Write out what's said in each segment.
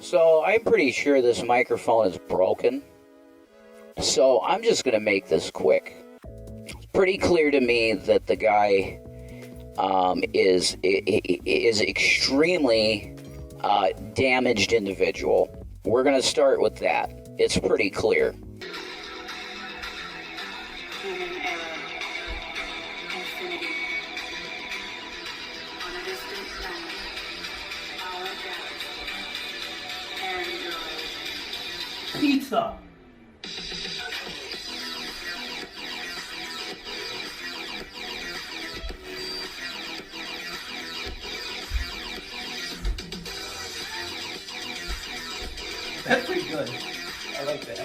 So I'm pretty sure this microphone is broken. So I'm just going to make this quick. It's pretty clear to me that the guy is extremely damaged individual. We're going to start with that. It's pretty clear. Human error. Infinity. On a distant planet. Our galaxy. Android. Pizza. That's pretty good. I like that.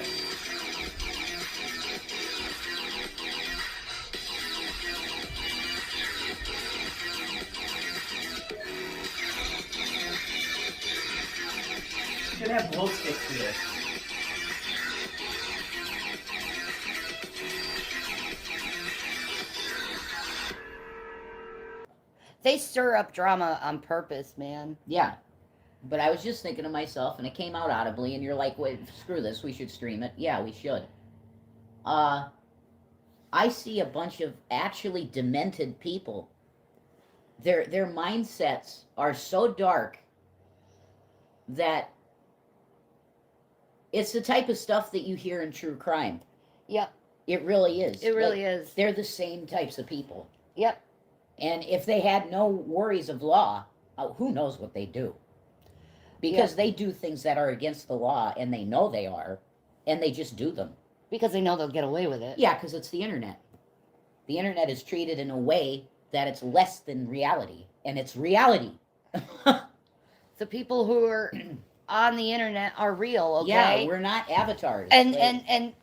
You should have glow sticks to this. They stir up drama on purpose, man. Yeah. But I was just thinking to myself, and it came out audibly, and you're like, wait, screw this, we should stream it. Yeah, we should. I see a bunch of actually demented people. Their mindsets are so dark that it's the type of stuff that you hear in true crime. Yep. It really is. It really is. They're the same types of people. Yep. And if they had no worries of law, who knows what they do? Because they do things that are against the law, and they know they are, and they just do them. Because they know they'll get away with it. Yeah, because it's the internet. The internet is treated in a way that it's less than reality, and it's reality. The people who are on the internet are real, okay? Yeah, we're not avatars. And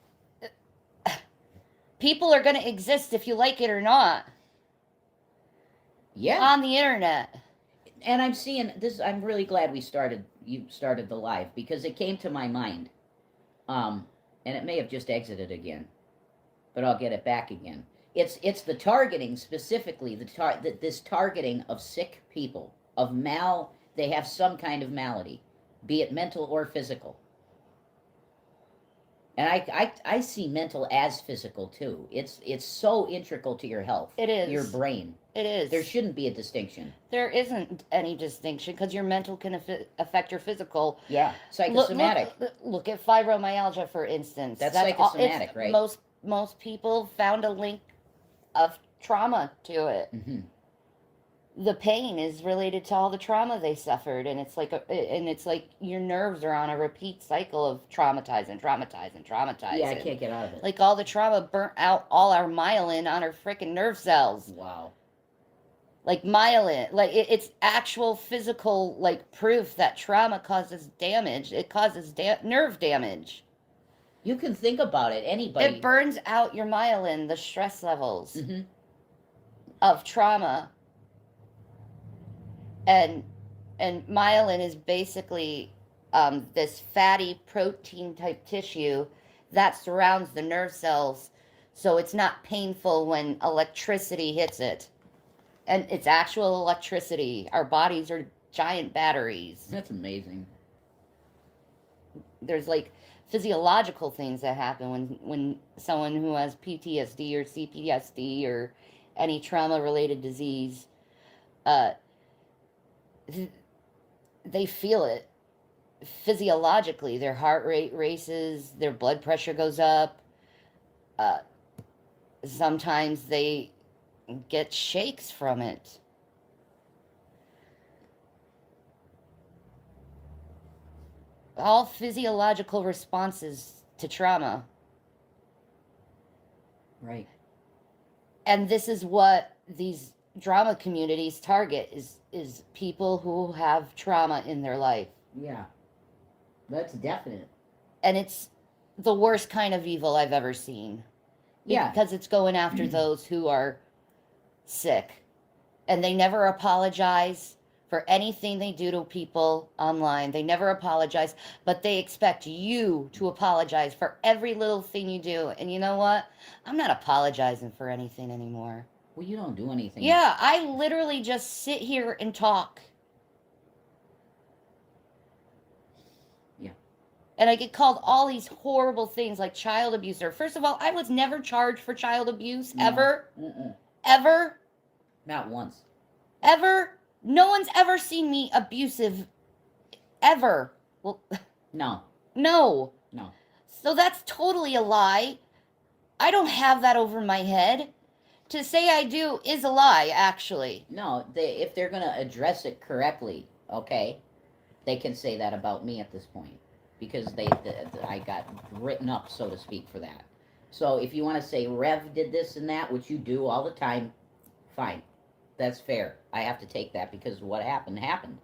people are going to exist if you like it or not. Yeah. On the internet. And I'm seeing this. I'm really glad you started the live, because it came to my mind, and it may have just exited again, but I'll get it back again. It's the targeting, specifically this targeting of sick people, they have some kind of malady, be it mental or physical. And I see mental as physical too. It's so integral to your health. It is. Your brain. It is. There shouldn't be a distinction. There isn't any distinction, because your mental can affect your physical. Yeah, psychosomatic. Look at fibromyalgia, for instance. That's psychosomatic, right? Most people found a link of trauma to it. Mm-hmm. The pain is related to all the trauma they suffered, and it's like your nerves are on a repeat cycle of traumatizing. Yeah, I can't get out of it. Like all the trauma burnt out all our myelin on our freaking nerve cells. Wow. Like myelin, like it's actual physical, like, proof that trauma causes damage. It causes nerve damage. You can think about it. Anybody. It burns out your myelin, the stress levels Mm-hmm. of trauma. And myelin is basically this fatty protein type tissue that surrounds the nerve cells, so it's not painful when electricity hits it. And it's actual electricity. Our bodies are giant batteries. That's amazing. There's like physiological things that happen when someone who has PTSD or CPSD or any trauma-related disease, they feel it physiologically. Their heart rate races, their blood pressure goes up. Sometimes they get shakes from it. All physiological responses to trauma. Right. And this is what these drama communities target, is people who have trauma in their life. Yeah. That's definite. And it's the worst kind of evil I've ever seen. Yeah. Because it's going after those who are sick. And they never apologize for anything they do to people online. They never apologize, but they expect you to apologize for every little thing you do. And you know what? I'm not apologizing for anything anymore. Well, you don't do anything. Yeah, I literally just sit here and talk. Yeah. And I get called all these horrible things like child abuser. First of all, I was never charged for child abuse, No. ever. Mm-mm. Ever. Not once. Ever. No one's ever seen me abusive. Ever. Well, No. no. No. So that's totally a lie. I don't have that over my head. To say I do is a lie, actually. No, if they're going to address it correctly, okay, they can say that about me at this point. Because I got written up, so to speak, for that. So if you want to say Rev did this and that, which you do all the time, fine. That's fair. I have to take that because what happened, happened.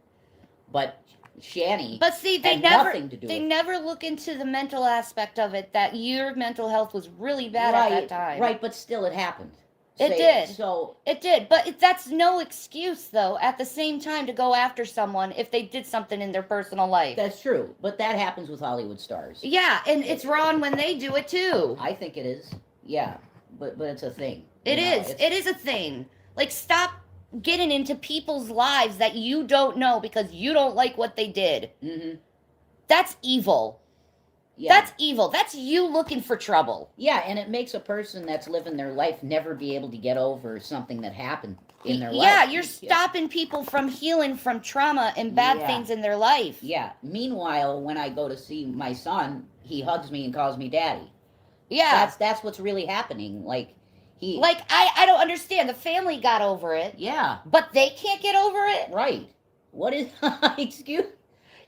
But Shanny But see, they had never nothing to do they with it. never look into the mental aspect of it, that your mental health was really bad at that time. Right, but still it happened. It did. So It did, but that's no excuse, though, at the same time to go after someone if they did something in their personal life. that's true. But that happens with Hollywood stars. Yeah, and it's wrong when they do it, too. I think it is. Yeah, but it's a thing. It You know, is. It is a thing. Like, stop getting into people's lives that you don't know because you don't like what they did. Mm-hmm. That's evil. Yeah. That's evil. That's you looking for trouble. Yeah, and it makes a person that's living their life never be able to get over something that happened in their life. Yeah, you're stopping people from healing from trauma and bad Yeah. things in their life. Yeah. Meanwhile, when I go to see my son, he hugs me and calls me daddy. Yeah. That's what's really happening. Like he Like, I don't understand. The family got over it, Yeah. but they can't get over it. Right. What is excuse?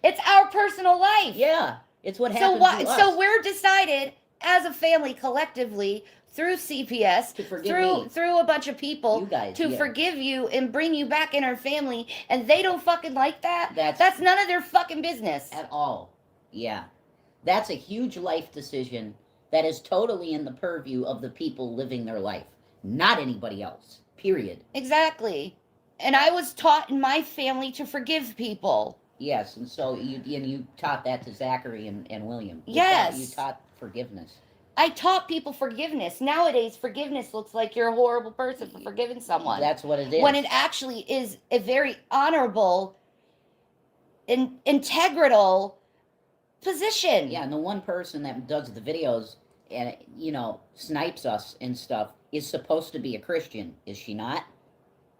It's our personal life. Yeah. It's what So happens what? to us. So we're decided as a family collectively through CPS, To forgive me. through a bunch of people, You guys, to yeah. forgive you and bring you back in our family, and they don't fucking like that. That's- That's none of their fucking business. At all. Yeah. That's a huge life decision that is totally in the purview of the people living their life, not anybody else. Period. Exactly. And I was taught in my family to forgive people. Yes, and so you taught that to Zachary and William. Yes. You taught forgiveness. I taught people forgiveness. Nowadays, forgiveness looks like you're a horrible person for forgiving someone. That's what it is. When it actually is a very honorable, integral position. Yeah, and the one person that does the videos and, snipes us and stuff is supposed to be a Christian, is she not?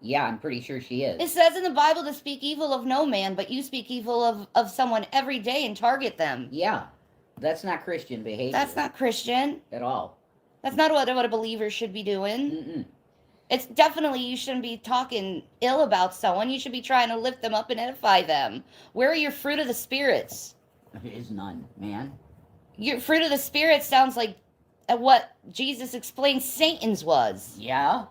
Yeah, I'm pretty sure she is. It says in the Bible to speak evil of no man, but you speak evil of someone every day and target them. Yeah, that's not Christian behavior. That's not Christian. At all. That's not what a believer should be doing. Mm-mm. It's definitely, you shouldn't be talking ill about someone. You should be trying to lift them up and edify them. Where are your fruit of the spirits? There is none, man. Your fruit of the spirit sounds like what Jesus explained Satan's was. Yeah?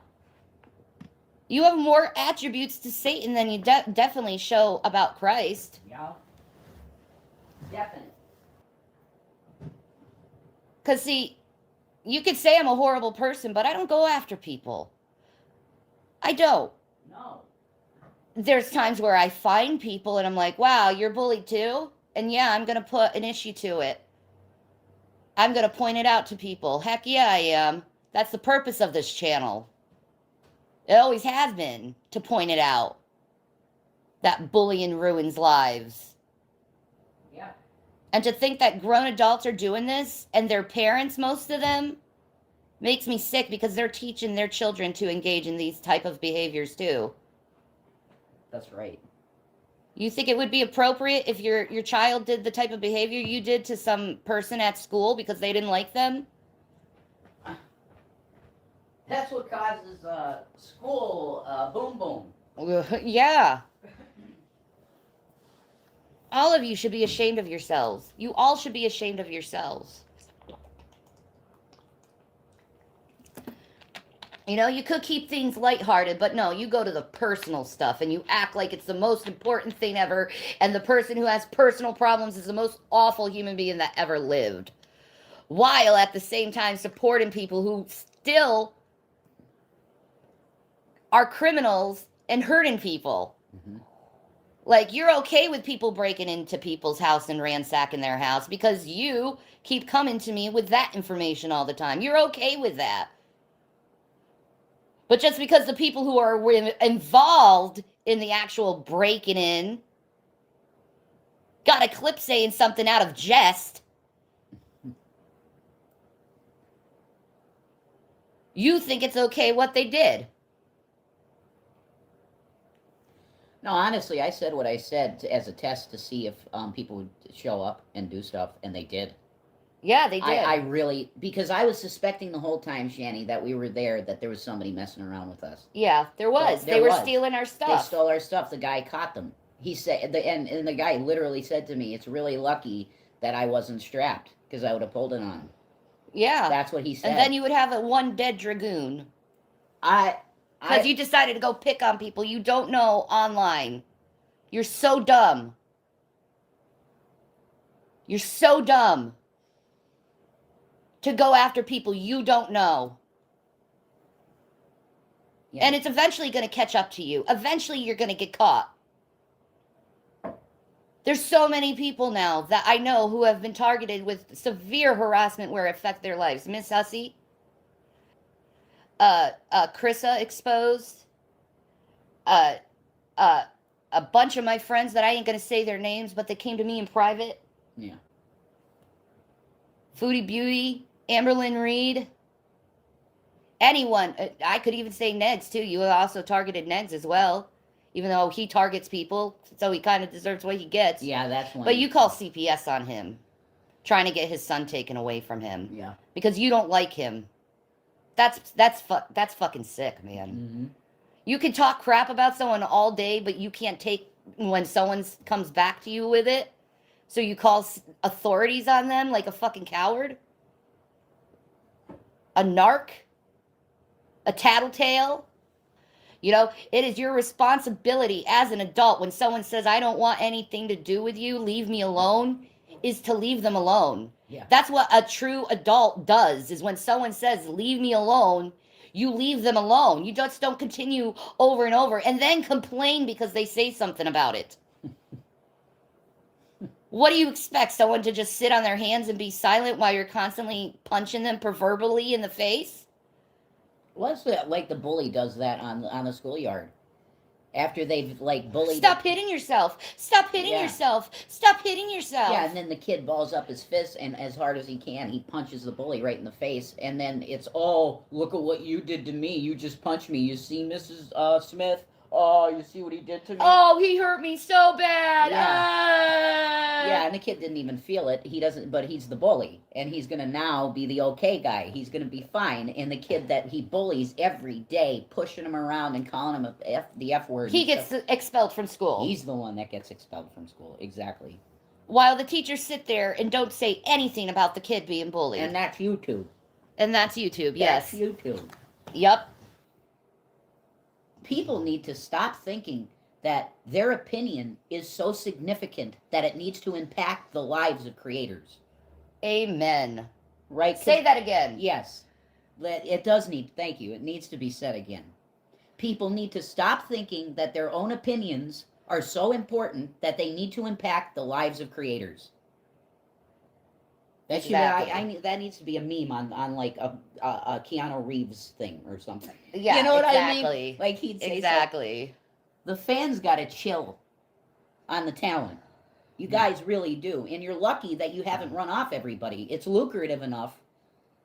You have more attributes to Satan than you definitely show about Christ. Yeah. Definitely. Because, see, you could say I'm a horrible person, but I don't go after people. I don't. No. There's times where I find people and I'm like, wow, you're bullied too? And yeah, I'm going to put an issue to it. I'm going to point it out to people. Heck yeah, I am. That's the purpose of this channel. It always has been, to point it out. That bullying ruins lives. Yeah. And to think that grown adults are doing this, and their parents, most of them, makes me sick because they're teaching their children to engage in these type of behaviors too. That's right. You think it would be appropriate if your child did the type of behavior you did to some person at school because they didn't like them? That's what causes school boom boom. Yeah. All of you should be ashamed of yourselves. You all should be ashamed of yourselves. You could keep things lighthearted, but no, you go to the personal stuff and you act like it's the most important thing ever, and the person who has personal problems is the most awful human being that ever lived. While at the same time supporting people who still are criminals and hurting people. Mm-hmm. Like, you're okay with people breaking into people's house and ransacking their house because you keep coming to me with that information all the time. You're okay with that. But just because the people who are involved in the actual breaking in got a clip saying something out of jest. You think it's okay what they did. No, honestly, I said what I said as a test to see if people would show up and do stuff, and they did. Yeah, they did. I really, because I was suspecting the whole time, Shanny, that we were there, that there was somebody messing around with us. Yeah, there was. There they were was. stealing our They stuff. stole our stuff. The guy caught them. He said, and the guy literally said to me, "It's really lucky that I wasn't strapped, because I would have pulled it on him." Yeah. That's what he said. And then you would have a one dead dragoon. Because Because you decided to go pick on people you don't know online. You're so dumb. You're so dumb to go after people you don't know. Yeah. And it's eventually going to catch up to you. Eventually you're going to get caught. There's so many people now that I know who have been targeted with severe harassment where it affects their lives. Miss Hussey, Chrissa exposed, a bunch of my friends that I ain't gonna say their names, but they came to me in private. Yeah. Foodie Beauty, Amberlynn Reed, anyone. I could even say Negs too. You also targeted Negs as well, even though he targets people, so he kind of deserves what he gets. Yeah, that's one. But you call CPS on him, trying to get his son taken away from him. Yeah. Because you don't like him. That's fucking sick, man. Mm-hmm. You can talk crap about someone all day, but you can't take when someone comes back to you with it. So you call authorities on them like a fucking coward? A narc? A tattletale? You know, it is your responsibility as an adult when someone says, I don't want anything to do with you, leave me alone, is to leave them alone. Yeah. That's what a true adult does, is when someone says, leave me alone, you leave them alone. You just don't continue over and over and then complain because they say something about it. What do you expect? Someone to just sit on their hands and be silent while you're constantly punching them proverbially in the face? What's that? Like the bully does that on the schoolyard. After they've like bullied. Stop hitting yourself. Stop hitting Yeah. yourself. Stop hitting yourself. Yeah, and then the kid balls up his fist and as hard as he can, he punches the bully right in the face. And then it's, oh, look at what you did to me. You just punched me. You see, Mrs. Smith? Oh, you see what he did to me? Oh, he hurt me so bad. Yeah, and the kid didn't even feel it. He doesn't, but he's the bully, and he's gonna now be the okay guy. He's gonna be fine. And the kid that he bullies every day, pushing him around and calling him the F word. He gets expelled from school. He's the one that gets expelled from school. Exactly. While the teachers sit there and don't say anything about the kid being bullied. And that's YouTube. And that's YouTube, yes. That's YouTube. Yep. People need to stop thinking that their opinion is so significant that it needs to impact the lives of creators. Amen. Right? Say that again. Yes. It does need, thank you, it needs to be said again. People need to stop thinking that their own opinions are so important that they need to impact the lives of creators. That Exactly. that needs to be a meme on like a Keanu Reeves thing or something. Yeah, you know what exactly. I mean? Like he'd say Exactly. the fans got to chill on the talent. You guys really do. And you're lucky that you haven't run off everybody. It's lucrative enough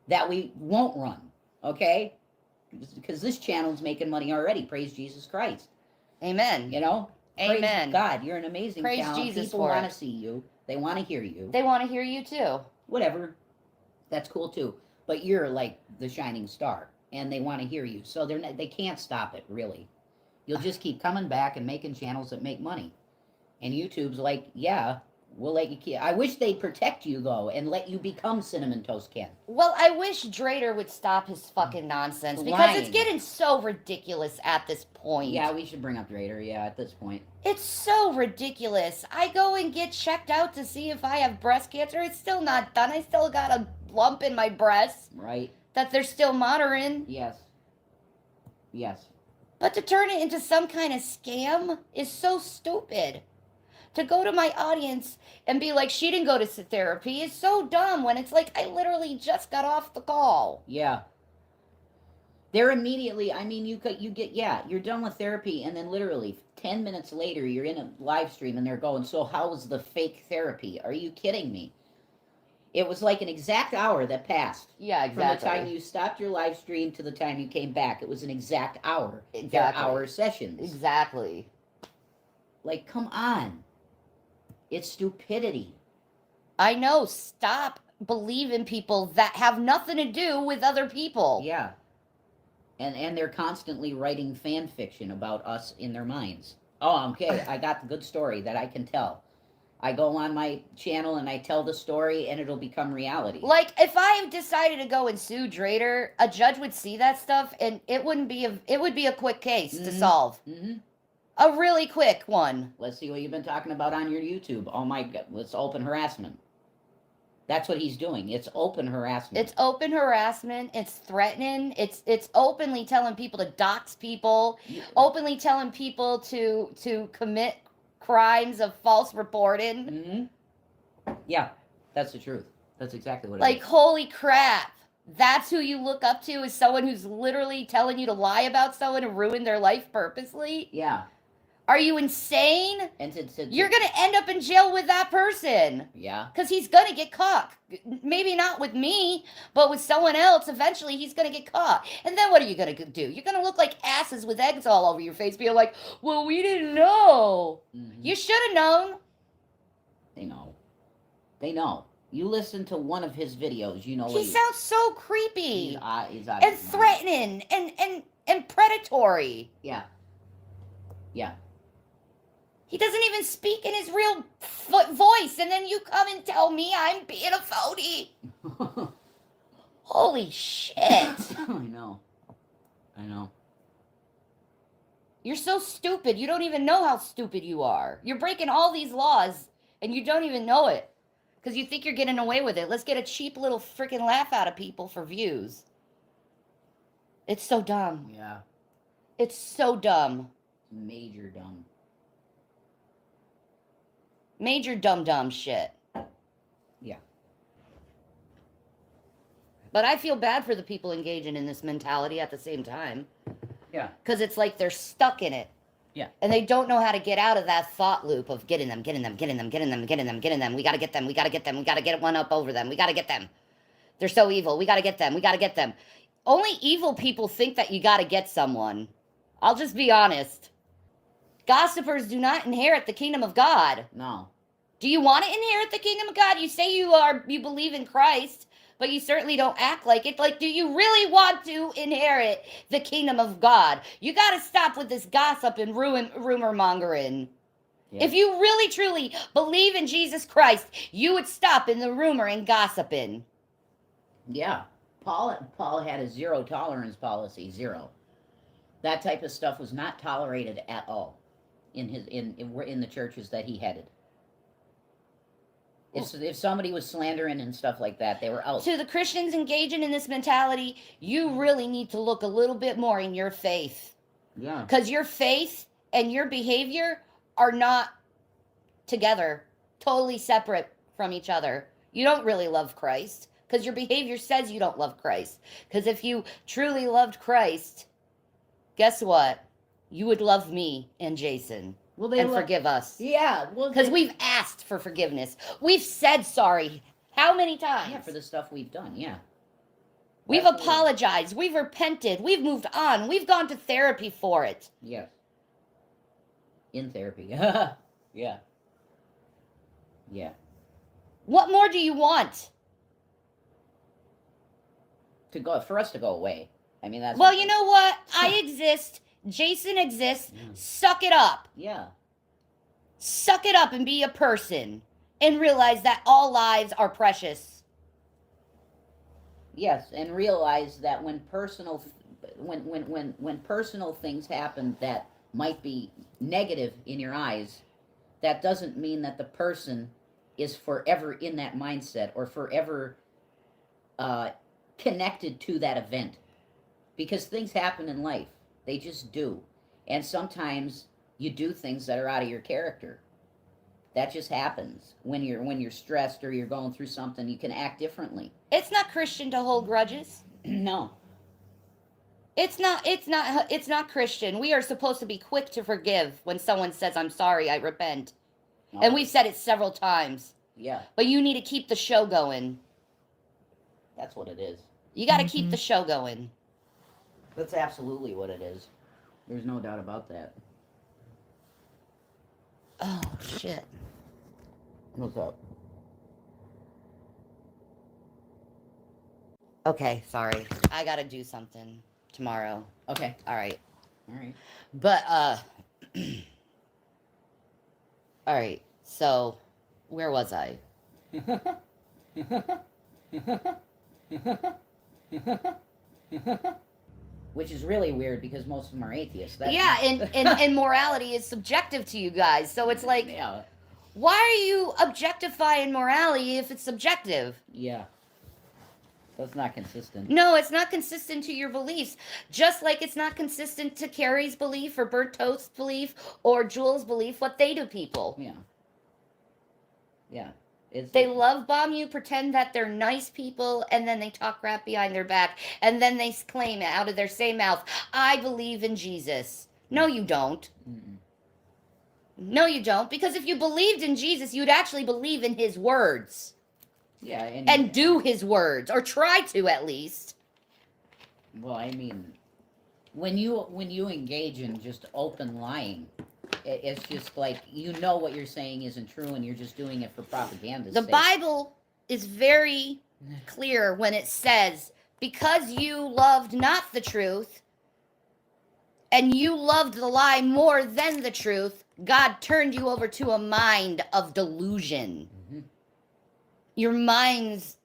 that we won't run, okay? Because this channel's making money already. Praise Jesus Christ. Amen. You know? Amen. Praise God, you're an amazing Praise talent. Jesus People for want it. to see you. They want to hear you. They want to hear you too. Whatever. That's cool too. But you're like the shining star. And they want to hear you. So they can't stop it, really. You'll just keep coming back and making channels that make money. And YouTube's like, yeah, we'll let you keep. I wish they'd protect you, though, and let you become Cinnamon Toast Ken. Well, I wish Drader would stop his fucking nonsense because it's Lying. getting so ridiculous at this point. Yeah, we should bring up Drader, yeah, at this point. It's so ridiculous. I go and get checked out to see if I have breast cancer. It's still not done. I still got a lump in my breast Right? that they're still monitoring. Yes. Yes. But to turn it into some kind of scam is so stupid. To go to my audience and be like, she didn't go to therapy is so dumb when it's like, I literally just got off the call. Yeah. They're immediately, you're done with therapy, and then literally 10 minutes later, you're in a live stream, and they're going, so how was the fake therapy? Are you kidding me? It was like an exact hour that passed. Yeah, exactly. From the time you stopped your live stream to the time you came back. It was an exact hour. Exactly. They're hour sessions. Exactly. Like, come on. It's stupidity. I know. Stop believing people that have nothing to do with other people. Yeah. And they're constantly writing fan fiction about us in their minds. Oh, okay, I got the good story that I can tell. I go on my channel and I tell the story, and it'll become reality. Like, if I decided to go and sue Drader, a judge would see that stuff, and it would be a quick case to solve. Mm-hmm. A really quick one. Let's see what you've been talking about on your YouTube. Oh my God, it's open harassment. That's what he's doing. It's open harassment. It's open harassment. It's threatening. It's openly telling people to dox people. Yeah. Openly telling people to commit crimes of false reporting. Mm-hmm. Yeah, that's the truth. That's exactly what it Like, is. holy crap. That's who you look up to, is someone who's literally telling you to lie about someone and ruin their life purposely? Yeah. Are you insane? And You're going to end up in jail with that person. Yeah. Because he's going to get caught. Maybe not with me, but with someone else. Eventually, he's going to get caught. And then what are you going to do? You're going to look like asses with eggs all over your face, being like, well, we didn't know. Mm-hmm. You should have known. They know. They know. You listen to one of his videos, you know what He sounds so creepy. he's out And of his mind. threatening and predatory. Yeah. Yeah. He doesn't even speak in his real voice, and then you come and tell me I'm being a phony. Holy shit. I know. I know. You're so stupid. You don't even know how stupid you are. You're breaking all these laws, and you don't even know it. Because you think you're getting away with it. Let's get a cheap little freaking laugh out of people for views. It's so dumb. Yeah. It's so dumb. Major dumb. Major dumb shit. Yeah. But I feel bad for the people engaging in this mentality at the same time. Yeah. Because it's like they're stuck in it. Yeah. And they don't know how to get out of that thought loop of getting them. We got to get them. We got to get one up over them. We got to get them. They're so evil. We got to get them. Only evil people think that you got to get someone. I'll just be honest. Gossipers do not inherit the kingdom of God. No. Do you want to inherit the kingdom of God? You say you believe in Christ, but you certainly don't act like it. Like, do you really want to inherit the kingdom of God? You got to stop with this gossip and rumor mongering. Yeah. If you really truly believe in Jesus Christ, you would stop in the rumor and gossiping. Yeah. Paul had a zero tolerance policy. Zero. That type of stuff was not tolerated at all in the churches that he headed. If somebody was slandering and stuff like that, they were out. To the Christians engaging in this mentality, you really need to look a little bit more in your faith. Yeah. Because your faith and your behavior are not together, totally separate from each other. You don't really love Christ because your behavior says you don't love Christ. Because if you truly loved Christ, guess what? You would love me and Jason. Well, they and forgive us. Yeah. Well, because we've asked for forgiveness. We've said sorry. How many times? Yeah, for the stuff we've done. Yeah. We've Absolutely. apologized. We've repented. We've moved on. We've gone to therapy for it. Yes. In therapy. Yeah. Yeah. What more do you want? For us to go away. I mean, that's. Well, you know what? I exist. Jason exists. Yeah. Suck it up. Yeah. Suck it up and be a person and realize that all lives are precious. Yes, and realize that when personal things happen that might be negative in your eyes, that doesn't mean that the person is forever in that mindset or forever connected to that event. Because things happen in life. They just do. And sometimes you do things that are out of your character. That just happens. When you're stressed or you're going through something, you can act differently. It's not Christian to hold grudges. No. It's not Christian. We are supposed to be quick to forgive when someone says, I'm sorry, I repent. And we've said it several times. Yeah. But you need to keep the show going. That's what it is. You got to keep the show going. That's absolutely what it is. There's no doubt about that. Oh, shit. What's up? Okay, sorry. I got to do something tomorrow. Okay. All right. All right. But, all right. So, where was I? Which is really weird because most of them are atheists. Yeah, and morality is subjective to you guys. So it's like, Yeah. why are you objectifying morality if it's subjective? Yeah. That's not consistent. No, it's not consistent to your beliefs. Just like it's not consistent to Carrie's belief or Bert Toast's belief or Jules' belief what they do people. Yeah. Yeah. They love bomb you, pretend that they're nice people, and then they talk crap behind their back, and then they claim out of their same mouth, I believe in Jesus. No, you don't. Mm-mm. No, you don't. Because if you believed in Jesus, you'd actually believe in his words. Yeah, And do his words, or try to at least. Well, I mean, when you engage in just open lying, it's just like, you know what you're saying isn't true, and you're just doing it for propaganda's The sake. Bible is very clear when it says, because you loved not the truth, and you loved the lie more than the truth, God turned you over to a mind of delusion. Mm-hmm. Your minds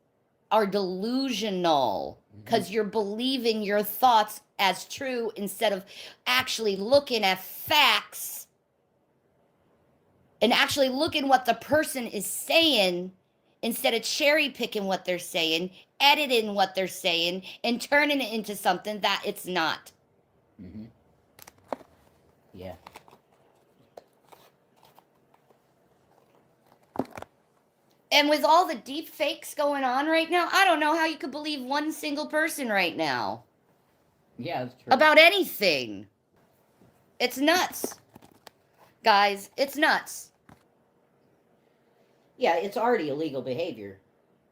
are delusional because you're believing your thoughts as true instead of actually looking at facts and actually looking what the person is saying instead of cherry picking what they're saying, editing what they're saying, and turning it into something that it's not. Mm-hmm. Yeah. And with all the deep fakes going on right now, I don't know how you could believe one single person right now. Yeah, that's true. About anything. It's nuts. Guys, it's nuts. Yeah, it's already illegal behavior.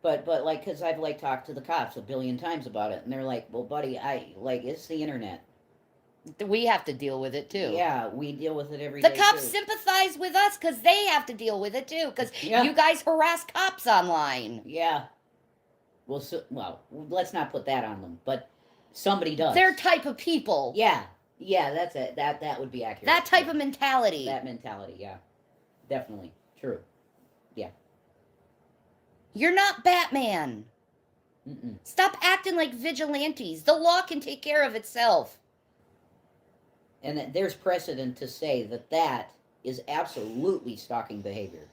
But like, because I've, like, talked to the cops a billion times about it, and they're like, well, buddy, it's the internet. We have to deal with it too. Yeah, we deal with it every The day, cops too. sympathize with us because they have to deal with it too. Because Yeah. you guys harass cops online. Yeah. Well, let's not put that on them, but somebody does. Their type of people. Yeah. Yeah, that's it. That would be accurate. That type of mentality. That mentality, yeah. Definitely. True. Yeah. You're not Batman. Mm-mm. Stop acting like vigilantes. The law can take care of itself. And there's precedent to say that is absolutely stalking behavior.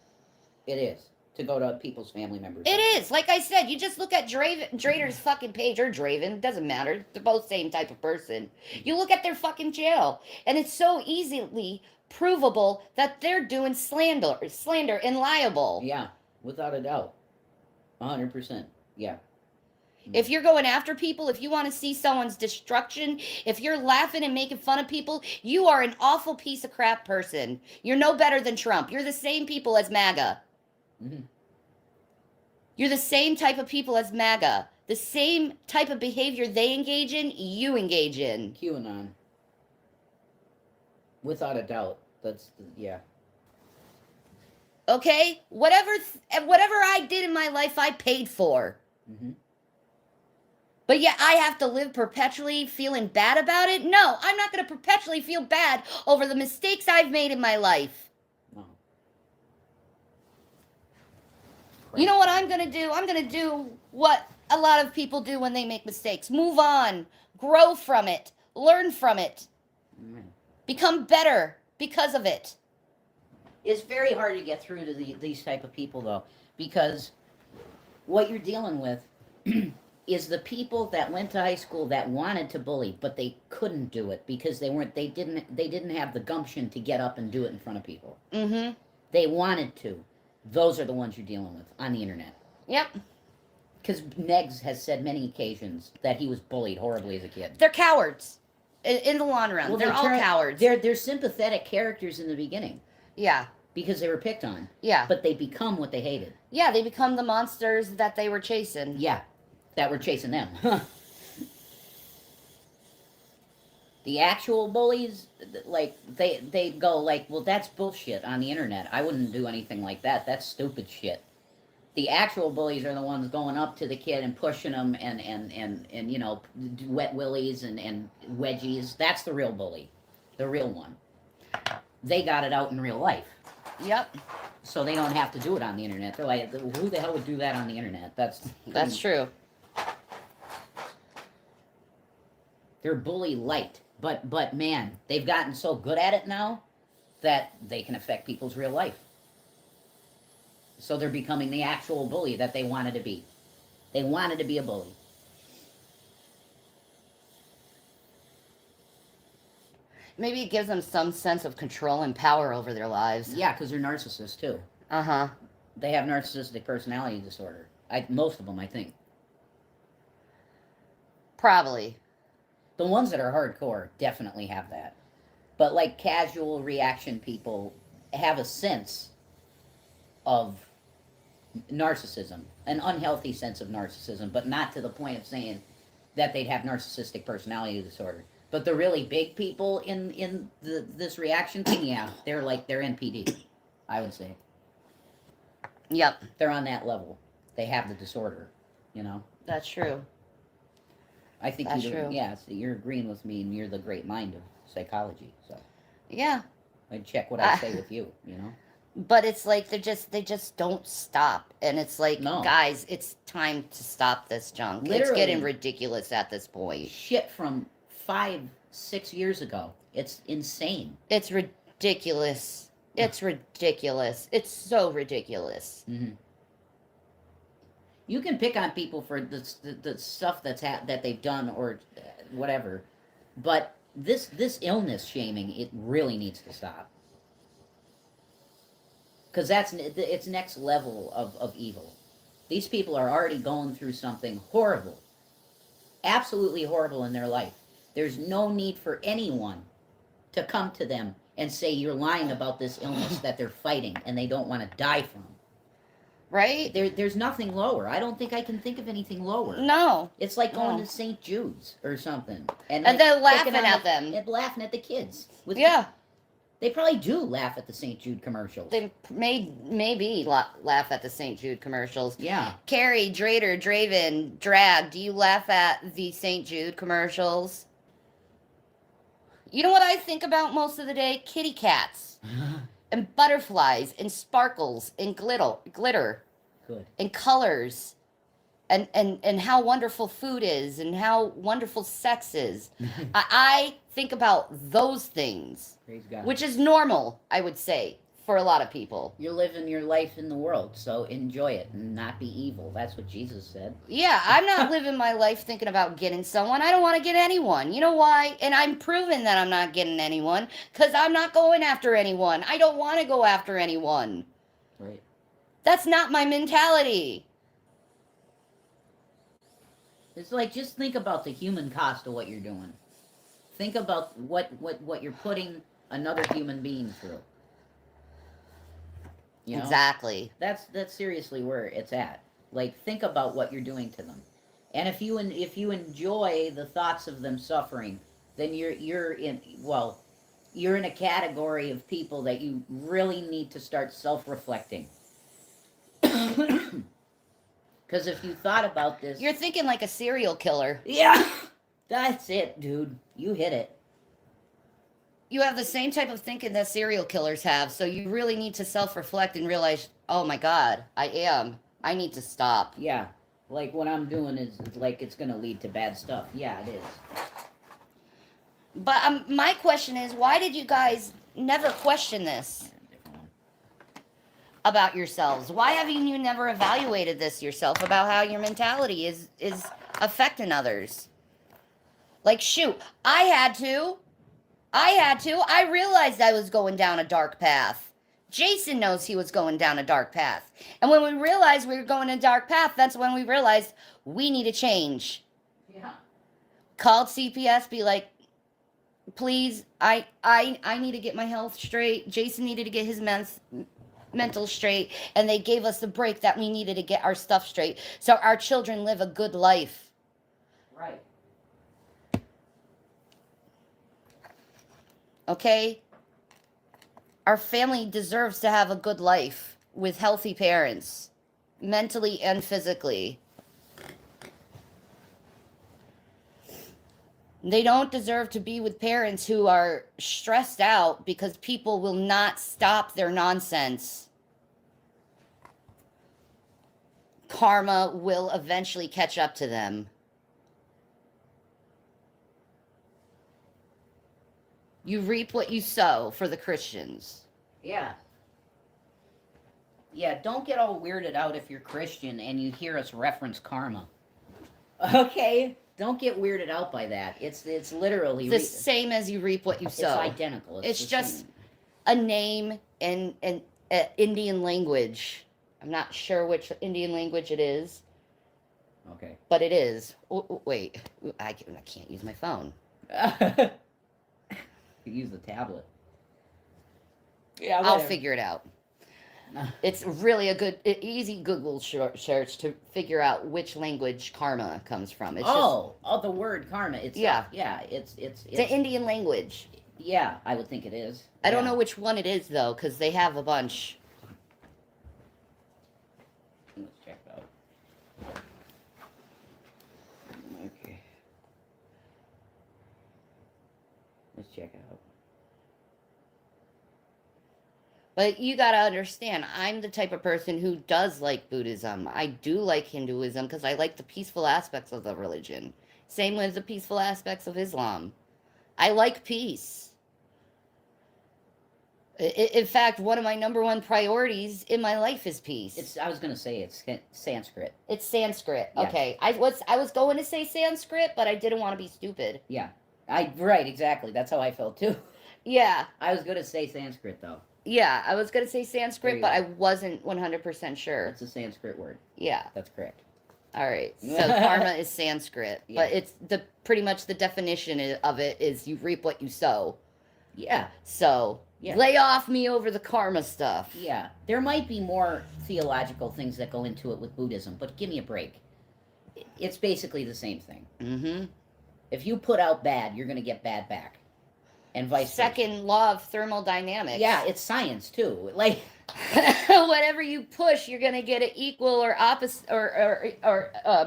It is. To go to people's family members. It is. Like I said, you just look at Drader's fucking page, or Draven, doesn't matter. They're both same type of person. You look at their fucking channel, and it's so easily provable that they're doing slander and liable. Yeah, without a doubt. 100%. Yeah. If you're going after people, if you want to see someone's destruction, if you're laughing and making fun of people, you are an awful piece of crap person. You're no better than Trump. You're the same people as MAGA. Mm-hmm. You're the same type of people as MAGA. The same type of behavior they engage in, you engage in. QAnon. Without a doubt. Yeah. Okay? Whatever I did in my life, I paid for. Mm-hmm. But yet I have to live perpetually feeling bad about it? No, I'm not going to perpetually feel bad over the mistakes I've made in my life. No. You know what I'm going to do? I'm going to do what a lot of people do when they make mistakes. Move on. Grow from it. Learn from it. Mm-hmm. Become better because of it. It's very hard to get through to these type of people, though, because what you're dealing with is the people that went to high school that wanted to bully, but they couldn't do it because they didn't have the gumption to get up and do it in front of people. Mm-hmm. They wanted to. Those are the ones you're dealing with on the internet. Yep. Because Negs has said many occasions that he was bullied horribly as a kid. They're cowards. In the long run, they're all cowards. They're sympathetic characters in the beginning. Yeah. Because they were picked on. Yeah. But they become what they hated. Yeah, they become the monsters that they were chasing. Yeah. That were chasing them. The actual bullies, like, they go like, well, that's bullshit on the internet. I wouldn't do anything like that. That's stupid shit. The actual bullies are the ones going up to the kid and pushing them and you know, wet willies and wedgies. That's the real bully. The real one. They got it out in real life. Yep. So they don't have to do it on the internet. They're like, who the hell would do that on the internet? That's true. They're bully light. But man, they've gotten so good at it now that they can affect people's real life. So they're becoming the actual bully that they wanted to be. They wanted to be a bully. Maybe it gives them some sense of control and power over their lives. Yeah, because they're narcissists too. Uh-huh. They have narcissistic personality disorder. Most of them, I think. Probably. The ones that are hardcore definitely have that. But like casual reaction people have a sense of narcissism, an unhealthy sense of narcissism, but not to the point of saying that they'd have narcissistic personality disorder. But the really big people in this reaction thing, yeah, they're NPD, I would say. Yep. They're on that level. They have the disorder, you know? That's true. I think That's true. Yeah, so you're agreeing with me, and you're the great mind of psychology. So yeah, I'd check what I say with you. You know. But it's like they just don't stop, and it's like, No. Guys, it's time to stop this junk. Literally. It's getting ridiculous at this point. Shit from 5-6 years ago. It's insane. It's ridiculous. It's ridiculous. It's so ridiculous. Mm-hmm. You can pick on people for the stuff that they've done or whatever, but this illness shaming, it really needs to stop. Because it's next level of evil. These people are already going through something horrible, absolutely horrible in their life. There's no need for anyone to come to them and say you're lying about this illness that they're fighting and they don't want to die from. Right? There's nothing lower. I don't think I can think of anything lower. No. It's like going No. to St. Jude's or something. And they're laughing picking on at them. And laughing at the kids. Yeah. They probably do laugh at the St. Jude commercials. They maybe laugh at the St. Jude commercials. Yeah. Carrie, Drader, Draven, Drag, do you laugh at the St. Jude commercials? You know what I think about most of the day? Kitty cats. And butterflies and sparkles and glitter Good. and colors and how wonderful food is and how wonderful sex is. I think about those things, Praise God. which is normal, I would say, for a lot of people. You're living your life in the world, so enjoy it and not be evil. That's what Jesus said. Yeah, I'm not living my life thinking about getting someone. I don't want to get anyone. You know why? And I'm proving that I'm not getting anyone because I'm not going after anyone. I don't want to go after anyone. Right. That's not my mentality. It's like, just think about the human cost of what you're doing. Think about what you're putting another human being through. You know? Exactly. That's seriously where it's at. Like, think about what you're doing to them, and if you enjoy the thoughts of them suffering, then you're in a category of people that you really need to start self-reflecting. Because if you thought about this, You're thinking like a serial killer. yeah, that's it, dude. You hit it. You have the same type of thinking that serial killers have, so you really need to self-reflect and realize, oh my God, I need to stop. Yeah, like what I'm doing is like it's gonna lead to bad stuff. Yeah, it is. But my question is, why did you guys never question this about yourselves? Why have you never evaluated this yourself about how your mentality is affecting others? Like, shoot, I had to. I realized I was going down a dark path. Jason knows he was going down a dark path. And when we realized we were going a dark path, that's when we realized we need to change. Yeah. Called CPS, be like, please, I need to get my health straight. Jason needed to get his mental straight, and they gave us the break that we needed to get our stuff straight so our children live a good life. Right. Okay? Our family deserves to have a good life with healthy parents, mentally and physically. They don't deserve to be with parents who are stressed out because people will not stop their nonsense. Karma will eventually catch up to them. You reap what you sow for the Christians. Yeah. Yeah, don't get all weirded out if you're Christian and you hear us reference karma. Okay? Don't get weirded out by that. It's literally The same as you reap what you sow. It's identical. It's the just same. a name in Indian language. I'm not sure which Indian language it is, Okay. but it is. Wait, I can't use my phone. Use the tablet. Yeah, I'll figure it out. It's really a good, easy Google search to figure out which language karma comes from. It's the word karma. It's Yeah. It's an Indian language. yeah. I would think it is. I don't Yeah. know which one it is though, because they have a bunch. Let's check it out. Okay. Let's check it out. But you gotta understand, I'm the type of person who does like Buddhism. I do like Hinduism because I like the peaceful aspects of the religion. Same with the peaceful aspects of Islam. I like peace. In fact, one of my number one priorities in my life is peace. I was gonna say it's Sanskrit. It's Sanskrit. Yeah. Okay. I was going to say Sanskrit, but I didn't want to be stupid. Yeah. Right, exactly. That's how I felt too. Yeah. I was gonna say Sanskrit though. Yeah, I was going to say Sanskrit, There you but go. I wasn't 100% sure. That's a Sanskrit word. Yeah. That's correct. All right. So karma is Sanskrit, Yeah. but it's pretty much the definition of it is you reap what you sow. Yeah. So Yeah. lay off me over the karma stuff. Yeah. There might be more theological things that go into it with Buddhism, but give me a break. It's basically the same thing. Mm-hmm. If you put out bad, you're gonna get bad back. And vice versa. Second law of thermodynamics. Yeah, it's science too. Like whatever you push, you're gonna get an equal or opposite or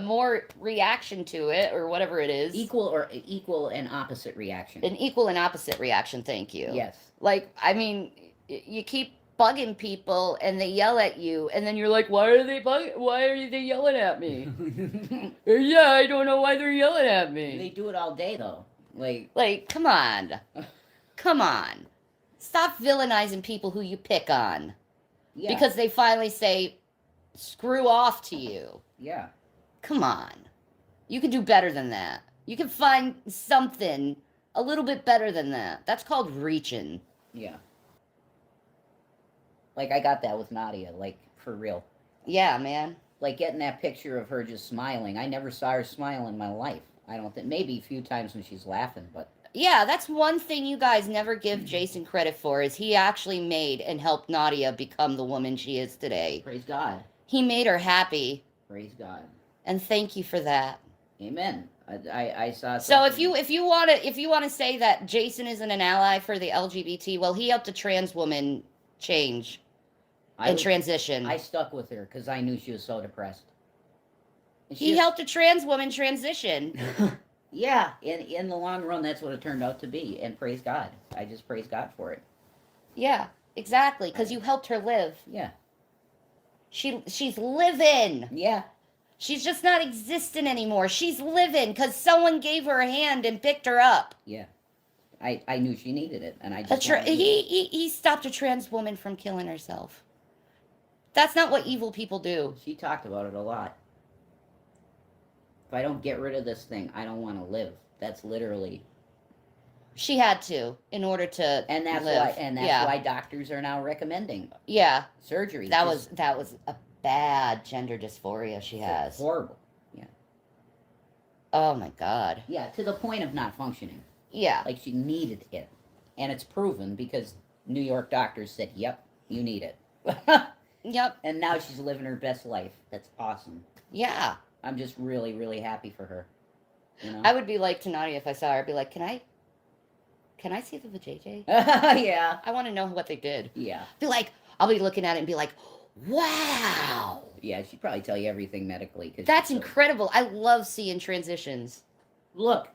more reaction to it, or whatever it is. equal and opposite reaction. An equal and opposite reaction. Thank you. Yes. Like, I mean, you keep bugging people and they yell at you, and then you're like, why are they yelling at me? Yeah, I don't know why they're yelling at They me. do it all day though. Like, come on. Come on. Stop villainizing people who you pick on. Yeah. Because they finally say, screw off to you. Yeah. Come on. You can do better than that. You can find something a little bit better than that. That's called reaching. Yeah. Like I got that with Nadia, like for real. Yeah, man. Like getting that picture of her just smiling. I never saw her smile in my life. I don't think, maybe a few times when she's laughing, but Yeah, that's one thing you guys never give Jason credit for, is he actually made and helped Nadia become the woman she is today. praise God. He made her happy, Praise God. and thank you for that. Amen. I saw. So if something- you want to say that Jason isn't an ally for the LGBT, well, he helped a trans woman change I and was- transition. I stuck with her because I knew she was so depressed. And He she- helped a trans woman transition. Yeah, in the long run, that's what it turned out to be, and praise God. I just praise God for it. Yeah, exactly, because you helped her live. Yeah. She's living. Yeah. She's just not existing anymore. She's living because someone gave her a hand and picked her up. Yeah. I knew she needed it, and I A just wanted to- he stopped a trans woman from killing herself. That's not what evil people do. She talked about it a lot. If I don't get rid of this thing, I don't want to live. That's literally. She had to in order to And that's live. why doctors are now recommending Yeah, surgery. that was a bad gender dysphoria she has. horrible. Oh my god. Yeah, to the point of not functioning. Yeah. Like she needed it. And it's proven because New York doctors said, yep, you need it. Yep. And now she's living her best life. That's awesome. Yeah. I'm just really, really happy for her. You know? I would be like to Nadia if I saw her. I'd be like, can I see the vajayjay? Yeah. I want to know what they did. Yeah. Be like, I'll be looking at it and be like, wow. Yeah, she'd probably tell you everything medically. That's incredible. I love seeing transitions. Look,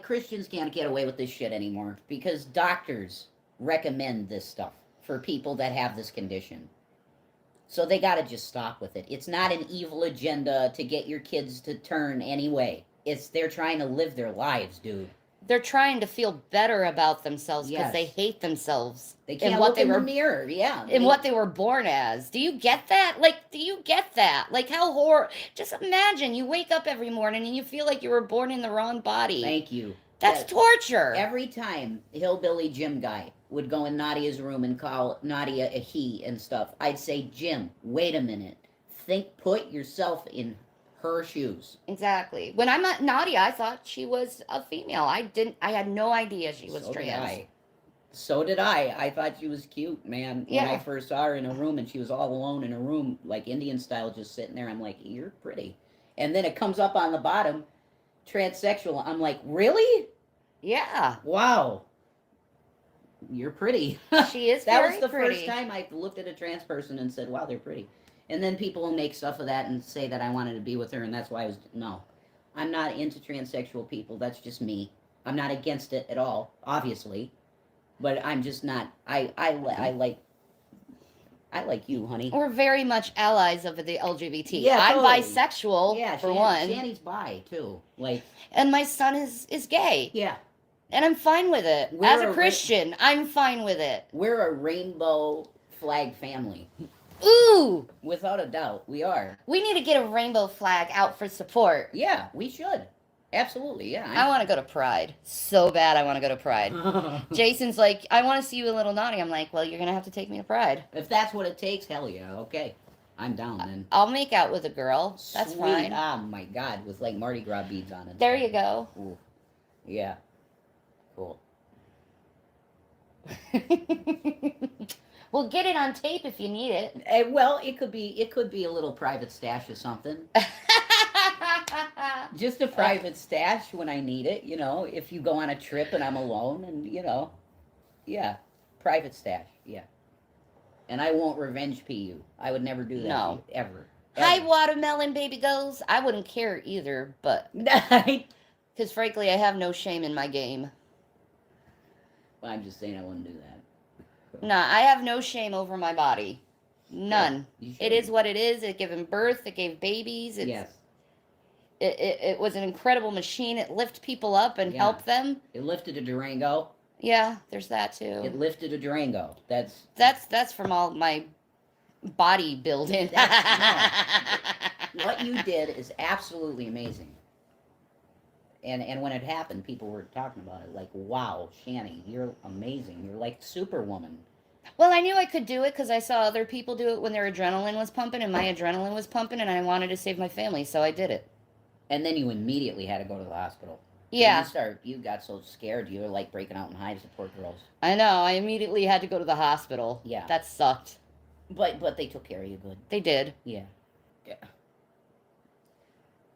Christians can't get away with this shit anymore because doctors recommend this stuff for people that have this condition. So they got to just stop with it. It's not an evil agenda to get your kids to turn anyway. They're trying to live their lives, dude. They're trying to feel better about themselves because Yes. they hate themselves. They can't and what look they in were, the mirror. Yeah. and what they were born as. Do you get that? Like, do you get that? Like, how just imagine you wake up every morning and you feel like you were born in the wrong body. Thank you. That's torture. Every time Hillbilly Jim guy would go in Nadia's room and call Nadia a he and stuff, I'd say, Jim, wait a minute. Put yourself in her shoes. Exactly. When I met Nadia, I thought she was a female. I had no idea she was trans. So did I. I thought she was cute, man. When I first saw her in a room and she was all alone in a room, like Indian style, just sitting there, I'm like, you're pretty. And then it comes up on the bottom, transsexual. I'm like, really? Yeah. Wow. You're pretty. She is That very was the pretty. first time I looked at a trans person and said, wow, they're pretty. And then people will make stuff of that and say that I wanted to be with her, and that's why no. I'm not into transsexual people. That's just me. I'm not against it at all, obviously. But I'm just not. I like you, honey. We're very much allies of the LGBT. Yeah, I'm totally. bisexual, Yeah, for one. Shanny's bi, too. Like, and my son is gay. yeah. And I'm fine with it. As a Christian, I'm fine with it. We're a rainbow flag family. Ooh! Without a doubt, we are. We need to get a rainbow flag out for support. Yeah, we should. Absolutely, yeah. I want to go to Pride. So bad I want to go to Pride. Jason's like, I want to see you a little naughty. I'm like, well, you're going to have to take me to Pride. If that's what it takes, hell yeah, okay. I'm down then. I'll make out with a girl. That's Sweet. fine. Oh my God, with like Mardi Gras beads on it. There you go. Ooh. Yeah. Cool. We'll get it on tape if you need it. Well, it could be a little private stash or something. Just a private stash when I need it, you know, if you go on a trip and I'm alone and, you know, yeah, private stash, yeah. And I won't revenge pee you. I would never do that to you, ever. Hi, watermelon baby goes. I wouldn't care either, but because frankly, I have no shame in my game. Well, I'm just saying I wouldn't do that. Nah, I have no shame over my body. None. Yeah, it is what it is. It gave him birth. It gave babies. Yes. It was an incredible machine. It lifted people up and helped them. It lifted a Durango. Yeah, there's that too. It lifted a Durango. That's from all my body building. What you did is absolutely amazing. And when it happened, people were talking about it like, wow, Shanny, you're amazing. You're like Superwoman. Well, I knew I could do it because I saw other people do it when their adrenaline was pumping, and my adrenaline was pumping, and I wanted to save my family, so I did it. And then you immediately had to go to the hospital. Yeah. You got so scared, you were like breaking out in hives, the poor girls. I know. I immediately had to go to the hospital. Yeah. That sucked. But they took care of you good. They did. Yeah. Yeah.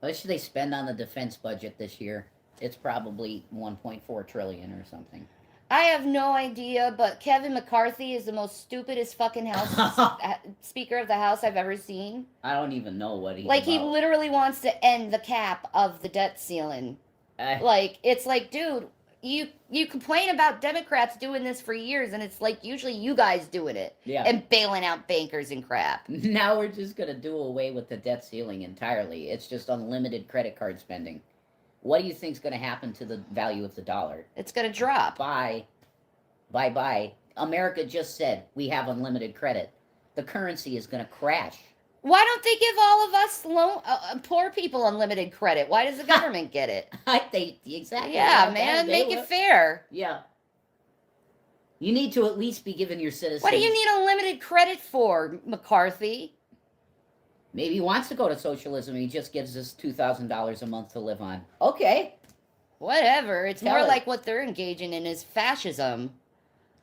What should they spend on the defense budget this year? It's probably 1.4 trillion or something. I have no idea, but Kevin McCarthy is the most stupidest fucking Speaker of the House I've ever seen. I don't even know what he's He about. literally wants to end the cap of the debt ceiling. It's like, dude, you complain about Democrats doing this for years, and it's like usually you guys doing it. Yeah. And bailing out bankers and crap. Now we're just going to do away with the debt ceiling entirely. It's just unlimited credit card spending. What do you think's going to happen to the value of the dollar? It's going to drop. Bye. Bye-bye. America just said we have unlimited credit. The currency is going to crash. Why don't they give all of us poor people unlimited credit? Why does the government get it? I think exactly. Yeah, man, make it fair. Yeah. You need to at least be giving your citizens. What do you need unlimited credit for, McCarthy? Maybe he wants to go to socialism. He just gives us $2,000 a month to live on. Okay. Whatever. It's Tell more it. like what they're engaging in is fascism.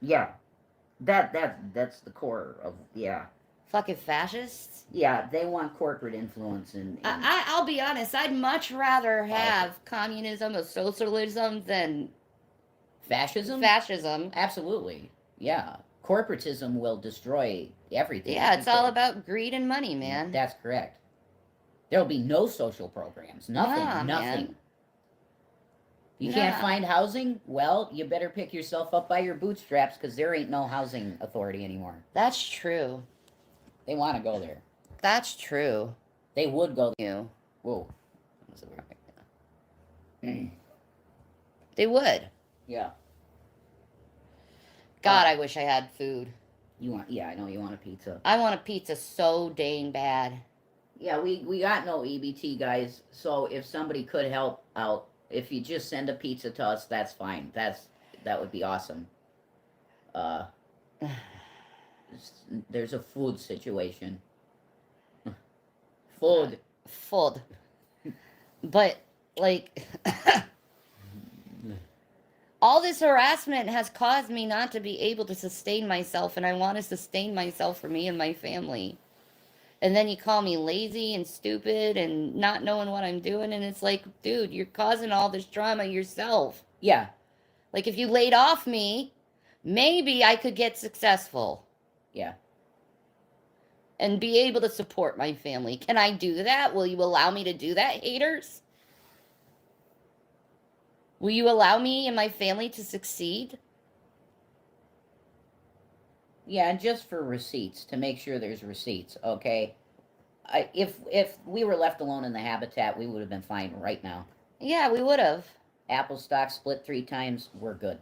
Yeah. That's the core of, yeah. Fucking fascists. Yeah, they want corporate influence and I'll be honest. I'd much rather have communism or socialism than fascism. fascism. Absolutely. Yeah. Corporatism will destroy everything. Yeah, it's all about greed and money, man. That's correct. There'll be no social programs. Nothing. Nah, nothing. man. You can't Nah. find housing? Well, you better pick yourself up by your bootstraps because there ain't no housing authority anymore. That's true. They want to go there. That's true. They would go there. You. Whoa. They would. Yeah. God, I wish I had food. You want? Yeah, I know you want a pizza. I want a pizza so dang bad. Yeah, we got no EBT, guys. So if somebody could help out, if you just send a pizza to us, that's fine. That would be awesome. There's a food situation. Food. Food. But, like, all this harassment has caused me not to be able to sustain myself, and I want to sustain myself for me and my family. And then you call me lazy and stupid and not knowing what I'm doing, and it's like, dude, you're causing all this drama yourself. Yeah. Like, if you laid off me, maybe I could get successful. Yeah. And be able to support my family. Can I do that? Will you allow me to do that, haters? Will you allow me and my family to succeed? Yeah, and just for receipts, to make sure there's receipts, okay? If we were left alone in the habitat, we would have been fine right now. Yeah, we would have. Apple stock split 3 times, we're good.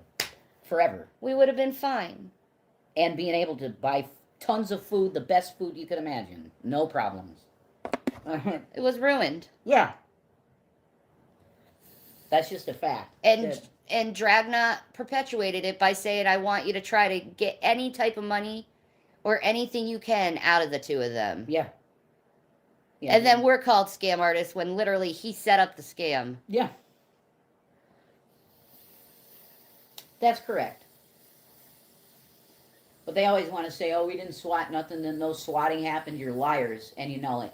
Forever. We would have been fine. And being able to buy tons of food, the best food you could imagine. No problems. It was ruined. Yeah. That's just a fact. And Dragna perpetuated it by saying, I want you to try to get any type of money or anything you can out of the two of them. Yeah. Yeah. And then we're called scam artists when literally he set up the scam. Yeah. That's correct. But they always want to say, oh, we didn't swat nothing, then no swatting happened, you're liars. And you know it.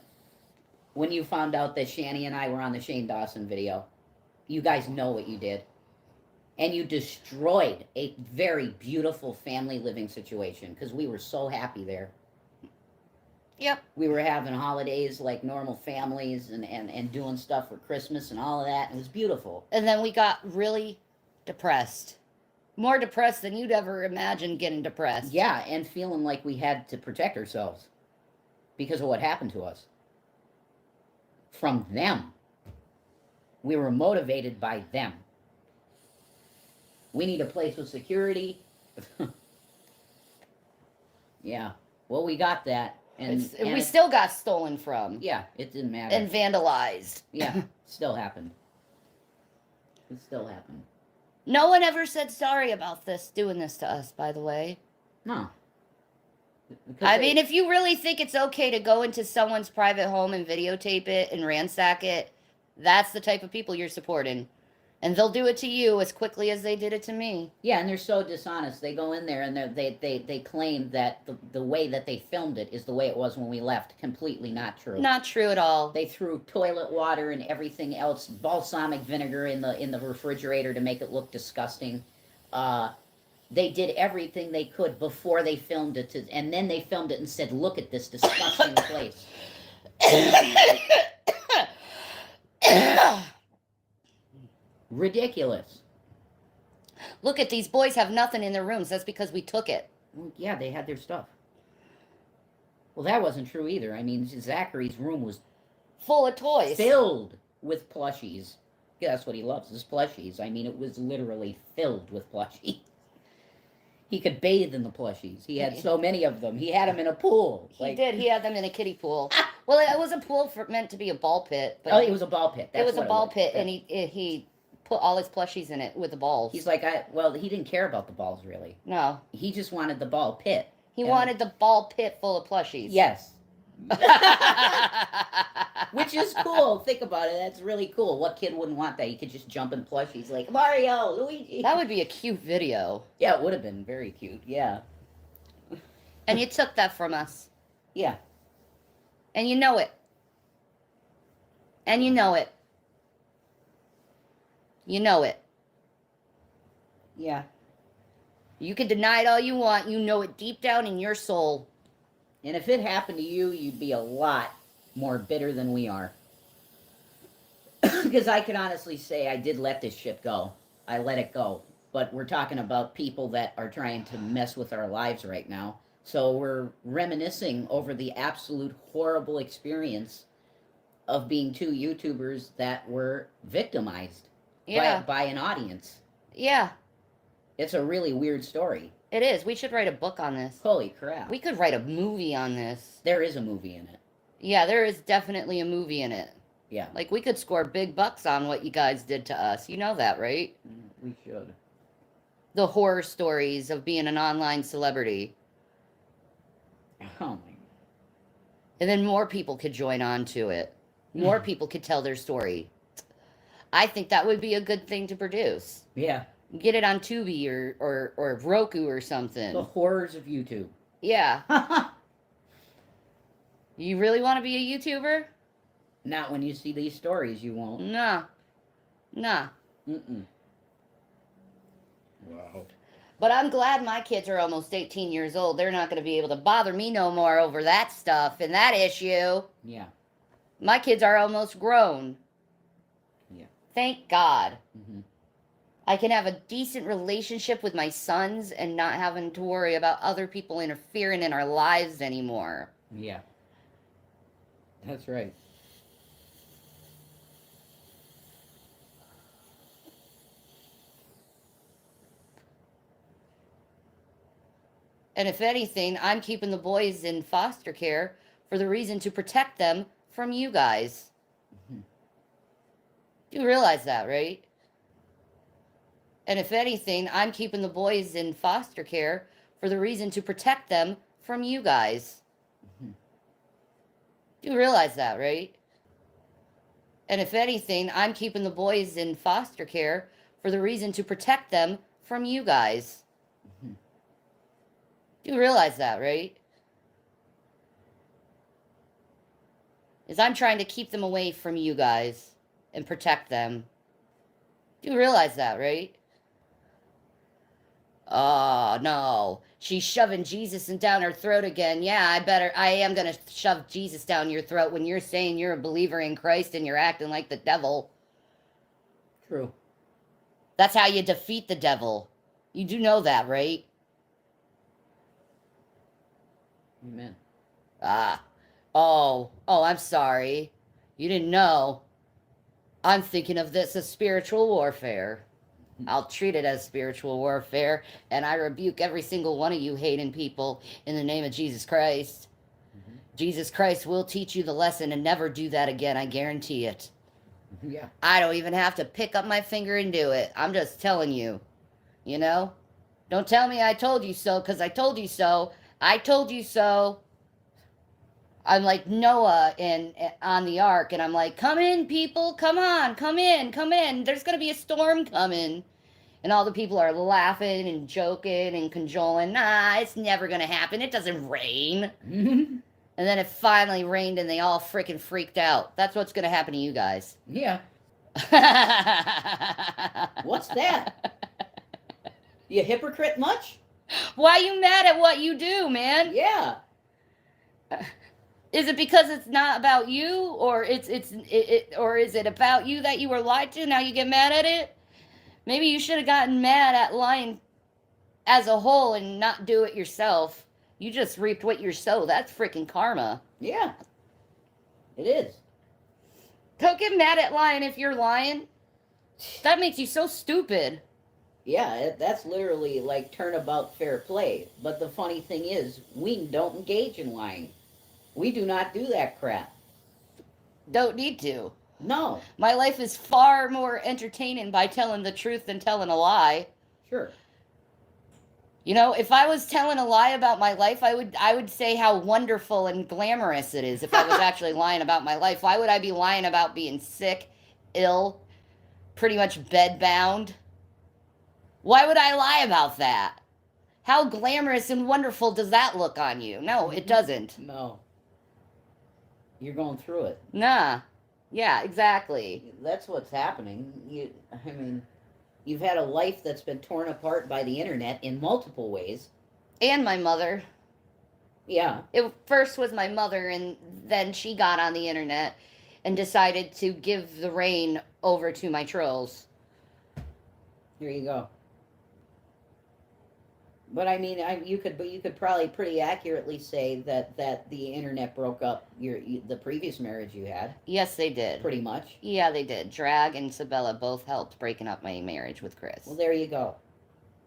When you found out that Shanny and I were on the Shane Dawson video, you guys know what you did. And you destroyed a very beautiful family living situation because we were so happy there. Yep. We were having holidays like normal families and doing stuff for Christmas and all of that. It was beautiful. And then we got really depressed. More depressed than you'd ever imagine getting depressed. Yeah, and feeling like we had to protect ourselves because of what happened to us. From them. We were motivated by them. We need a place with security. Yeah. Well, we got that. And we still got stolen from. Yeah, it didn't matter. And vandalized. Yeah, still happened. It still happened. No one ever said sorry about doing this to us, by the way. No. I mean, if you really think it's okay to go into someone's private home and videotape it and ransack it, that's the type of people you're supporting. And they'll do it to you as quickly as they did it to me. Yeah, and they're so dishonest. They go in there and they claim that the way that they filmed it is the way it was when we left. Completely not true. Not true at all. They threw toilet water and everything else, balsamic vinegar in the refrigerator to make it look disgusting. They did everything they could before they filmed it, and then they filmed it and said, "Look at this disgusting place." Ridiculous. Look at these boys have nothing in their rooms. That's because we took it. Well, yeah, they had their stuff. Well, that wasn't true either. I mean, Zachary's room was full of toys. Filled with plushies. Yeah, that's what he loves, is plushies. I mean, it was literally filled with plushies. He could bathe in the plushies. He had so many of them. He had them in a pool. He did. He had them in a kiddie pool. Well, it was a pool meant to be a ball pit. But Oh, it was a ball pit. it was a what ball was. pit, and he put all his plushies in it with the balls. He's like, well, he didn't care about the balls really. No, He just wanted the ball pit. he And- wanted the ball pit full of plushies. Yes. Which is cool. Think about it. That's really cool. What kid wouldn't want that? You could just jump in plushies like Mario, Luigi. That would be a cute video. Yeah, it would have been very cute. Yeah. And you took that from us. Yeah. And you know it. And you know it. You know it. Yeah. You can deny it all you want. You know it deep down in your soul. And if it happened to you, you'd be a lot more bitter than we are. Because I can honestly say I did let this shit go. I let it go. But we're talking about people that are trying to mess with our lives right now. So we're reminiscing over the absolute horrible experience of being two YouTubers that were victimized Yeah. by an audience. Yeah, It's a really weird story. it is. We should write a book on this. Holy crap. We could write a movie on this. There is a movie in it. Yeah, there is definitely a movie in it. Yeah. Like, we could score big bucks on what you guys did to us. You know that, right? We should. The horror stories of being an online celebrity. Oh my. And then more people could join on to it. More people could tell their story. I think that would be a good thing to produce. Yeah. Get it on Tubi or Roku or something. The horrors of YouTube. Yeah. You really want to be a YouTuber? Not when you see these stories, you won't. Nah. Nah. Mm-mm. Wow. But I'm glad my kids are almost 18 years old. They're not going to be able to bother me no more over that stuff and that issue. Yeah. My kids are almost grown. Yeah. Thank God. Mm-hmm. I can have a decent relationship with my sons and not having to worry about other people interfering in our lives anymore. Yeah. That's right. And if anything, I'm keeping the boys in foster care for the reason to protect them from you guys. Mhm. You realize that, right? And if anything, I'm keeping the boys in foster care for the reason to protect them from you guys. Mhm. You realize that, right? And if anything, I'm keeping the boys in foster care for the reason to protect them from you guys. Mhm. You realize that, right? Is I'm trying to keep them away from you guys and protect them. You realize that, right? Oh, no. She's shoving Jesus down her throat again. Yeah, I am going to shove Jesus down your throat when you're saying you're a believer in Christ and you're acting like the devil. True. That's how you defeat the devil. You do know that, right? Amen. Oh, I'm sorry. You didn't know. I'm thinking of this as spiritual warfare. I'll treat it as spiritual warfare, and I rebuke every single one of you hating people in the name of Jesus Christ. Mhm. Jesus Christ will teach you the lesson and never do that again, I guarantee it. Yeah. I don't even have to pick up my finger and do it. I'm just telling you. You know? Don't tell me I told you so, because I told you so. I told you so. I'm like Noah on the ark, and I'm like, come in, people, come on, come in, come in. There's going to be a storm coming. And all the people are laughing and joking and cajoling. Nah, it's never going to happen. It doesn't rain. Mhm. And then it finally rained, and they all freaking freaked out. That's what's going to happen to you guys. Yeah. What's that? You hypocrite much? Why you mad at what you do, man? Yeah. Is it because it's not about you, or or is it about you that you were lied to? Now you get mad at it? Maybe you should have gotten mad at lying as a whole and not do it yourself. You just reaped what you sow. That's freaking karma. Yeah. It is. Don't get mad at lying if you're lying. That makes you so stupid. Yeah, that's literally like turnabout fair play. But the funny thing is, we don't engage in lying. We do not do that crap. Don't need to. No. My life is far more entertaining by telling the truth than telling a lie. Sure. You know, if I was telling a lie about my life, I would say how wonderful and glamorous it is if I was actually lying about my life. Why would I be lying about being sick, ill, pretty much bedbound? Why would I lie about that? How glamorous and wonderful does that look on you? No, it doesn't. No. You're going through it. Nah. Yeah, exactly. That's what's happening. I mean, you've had a life that's been torn apart by the internet in multiple ways. And my mother. Yeah. It first was my mother, and then she got on the internet and decided to give the reign over to my trolls. There you go. But I mean, you could probably pretty accurately say that the internet broke up the previous marriage you had. Yes, they did. Pretty much. Yeah, they did. Drag and Sabella both helped breaking up my marriage with Chris. Well, there you go.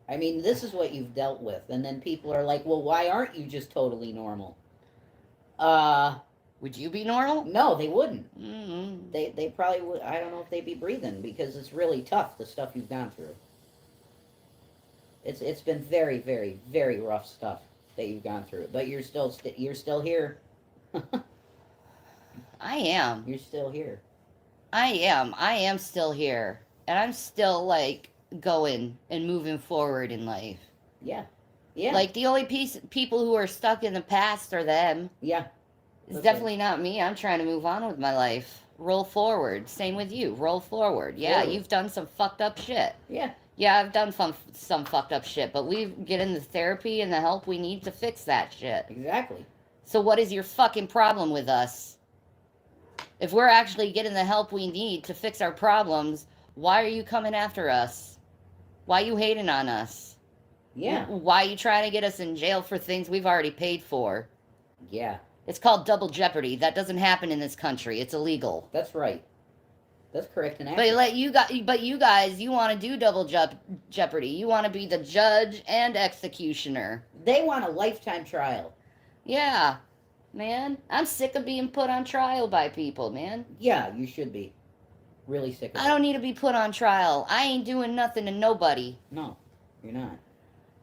I mean, this is what you've dealt with, and then people are like, "Well, why aren't you just totally normal?" Would you be normal? No, they wouldn't. Mm-hmm. They probably would. I don't know if they'd be breathing because it's really tough, the stuff you've gone through. It's been very, very, very rough stuff that you've gone through, but you're still here. I am. You're still here. I am still here, and I'm still like going and moving forward in life. Yeah. Yeah. Like the only people who are stuck in the past are them. Yeah. It's That's definitely not me. I'm trying to move on with my life. Roll forward. Same with you. Roll forward. Yeah, Forward. you've done some fucked up shit. Yeah. Yeah, I've done some fucked up shit, but we get in the therapy and the help we need to fix that shit. Exactly. So what is your fucking problem with us? If we're actually getting the help we need to fix our problems, why are you coming after us? Why are you hating on us? Yeah. Why are you trying to get us in jail for things we've already paid for? Yeah. It's called double jeopardy. That doesn't happen in this country. It's illegal. That's right. That's correct and accurate. But you guys, you want to do double jeopardy. You want to be the judge and executioner. They want a lifetime trial. Yeah, man. I'm sick of being put on trial by people, man. Yeah, you should be. Really sick of I don't need to be put on trial. I ain't doing nothing to nobody. No, you're not.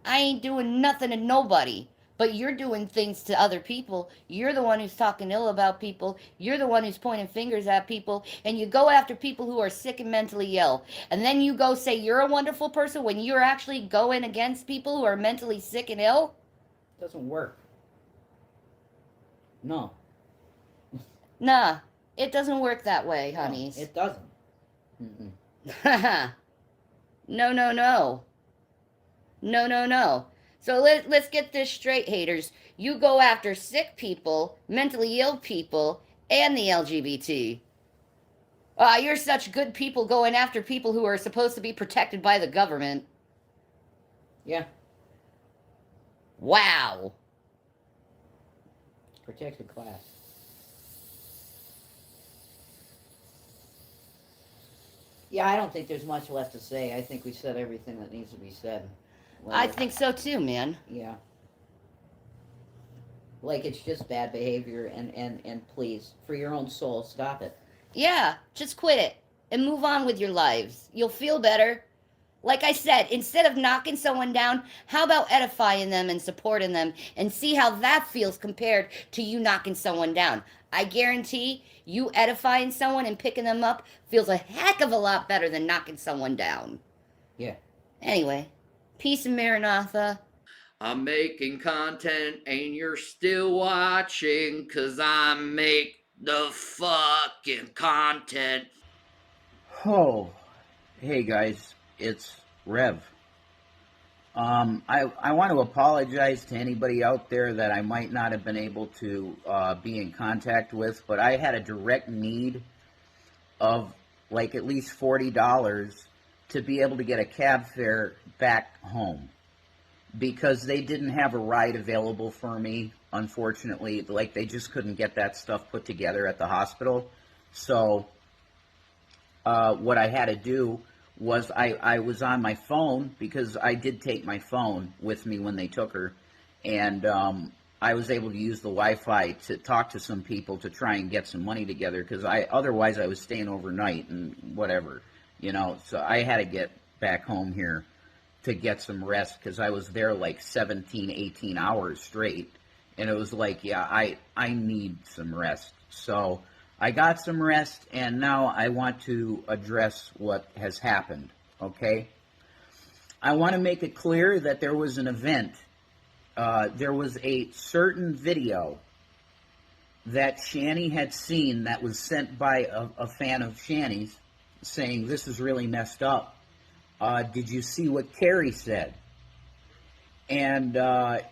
I ain't doing nothing to nobody. But you're doing things to other people. You're the one who's talking ill about people. You're the one who's pointing fingers at people. And you go after people who are sick and mentally ill. And then you go say you're a wonderful person when you're actually going against people who are mentally sick and ill? It doesn't work. No. Nah, it doesn't work that way, honeys. No, it doesn't. Mm-mm. No, no, no. No, no, no. So let's get this straight, haters. You go after sick people, mentally ill people, and the LGBT. You're such good people going after people who are supposed to be protected by the government. Yeah. Wow. Protected class. Yeah, I don't think there's much left to say. I think we said everything that needs to be said. I think so too, man. Yeah. Like, it's just bad behavior, and please, for your own soul, stop it. Yeah, just quit it and move on with your lives. You'll feel better. Like I said, instead of knocking someone down, how about edifying them and supporting them and see how that feels compared to you knocking someone down? I guarantee you edifying someone and picking them up feels a heck of a lot better than knocking someone down. Yeah. Anyway, peace and Maranatha. I'm making content and you're still watching 'cause I make the fucking content. Oh, hey guys, it's Rev. I want to apologize to anybody out there that I might not have been able to be in contact with, but I had a direct need of like at least $40 to be able to get a cab fare back home because they didn't have a ride available for me, unfortunately. Like, they just couldn't get that stuff put together at the hospital. So what I had to do was I was on my phone, because I did take my phone with me when they took her, and I was able to use the Wi-Fi to talk to some people to try and get some money together, because otherwise I was staying overnight and whatever, you know. So I had to get back home here to get some rest, because I was there like 17, 18 hours straight, and it was like, yeah, I need some rest. So I got some rest, and now I want to address what has happened, okay? I want to make it clear that there was an event. There was a certain video that Shanny had seen that was sent by a fan of Shanny's saying, this is really messed up. Did you see what Carrie said? And the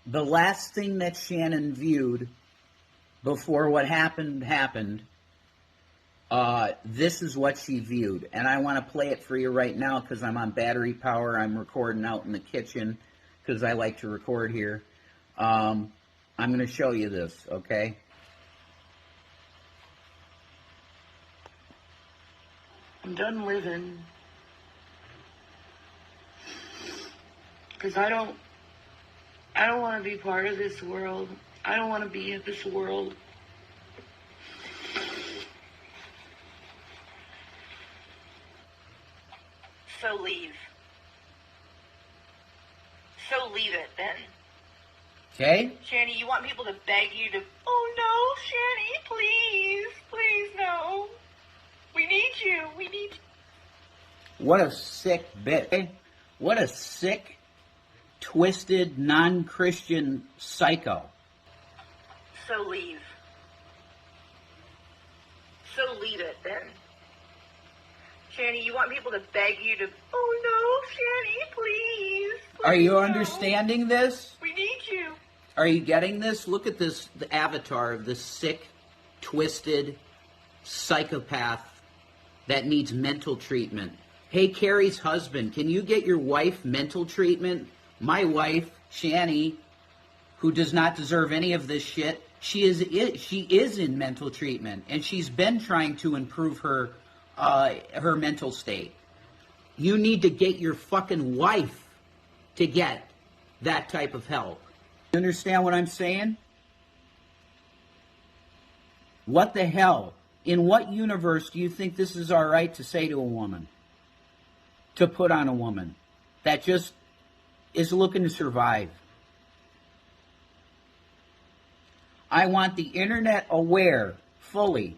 last thing that Shannon viewed before what happened, this is what she viewed. And I want to play it for you right now because I'm on battery power. I'm recording out in the kitchen because I like to record here. I'm going to show you this, okay? I'm done living. Because I don't want to be part of this world. I don't want to be in this world. So leave. So leave it then. Okay? Shanny, you want people to beg you to, oh no, Shanny, please, please no. We need you, we need you. What a sick bit. What a sick, twisted, non-Christian psycho. So leave. So leave it then. Shanny, you want people to beg you to, oh no, Shanny, please, please Are you no. understanding this? We need you. Are you getting this? Look at this, the avatar of this sick, twisted psychopath that needs mental treatment. Hey, Carrie's husband, can you get your wife mental treatment? My wife, Shanny, who does not deserve any of this shit, she is in mental treatment, and she's been trying to improve her mental state. You need to get your fucking wife to get that type of help. You understand what I'm saying? What the hell? In what universe do you think this is all right to say to a woman? To put on a woman that just is looking to survive? I want the internet aware fully.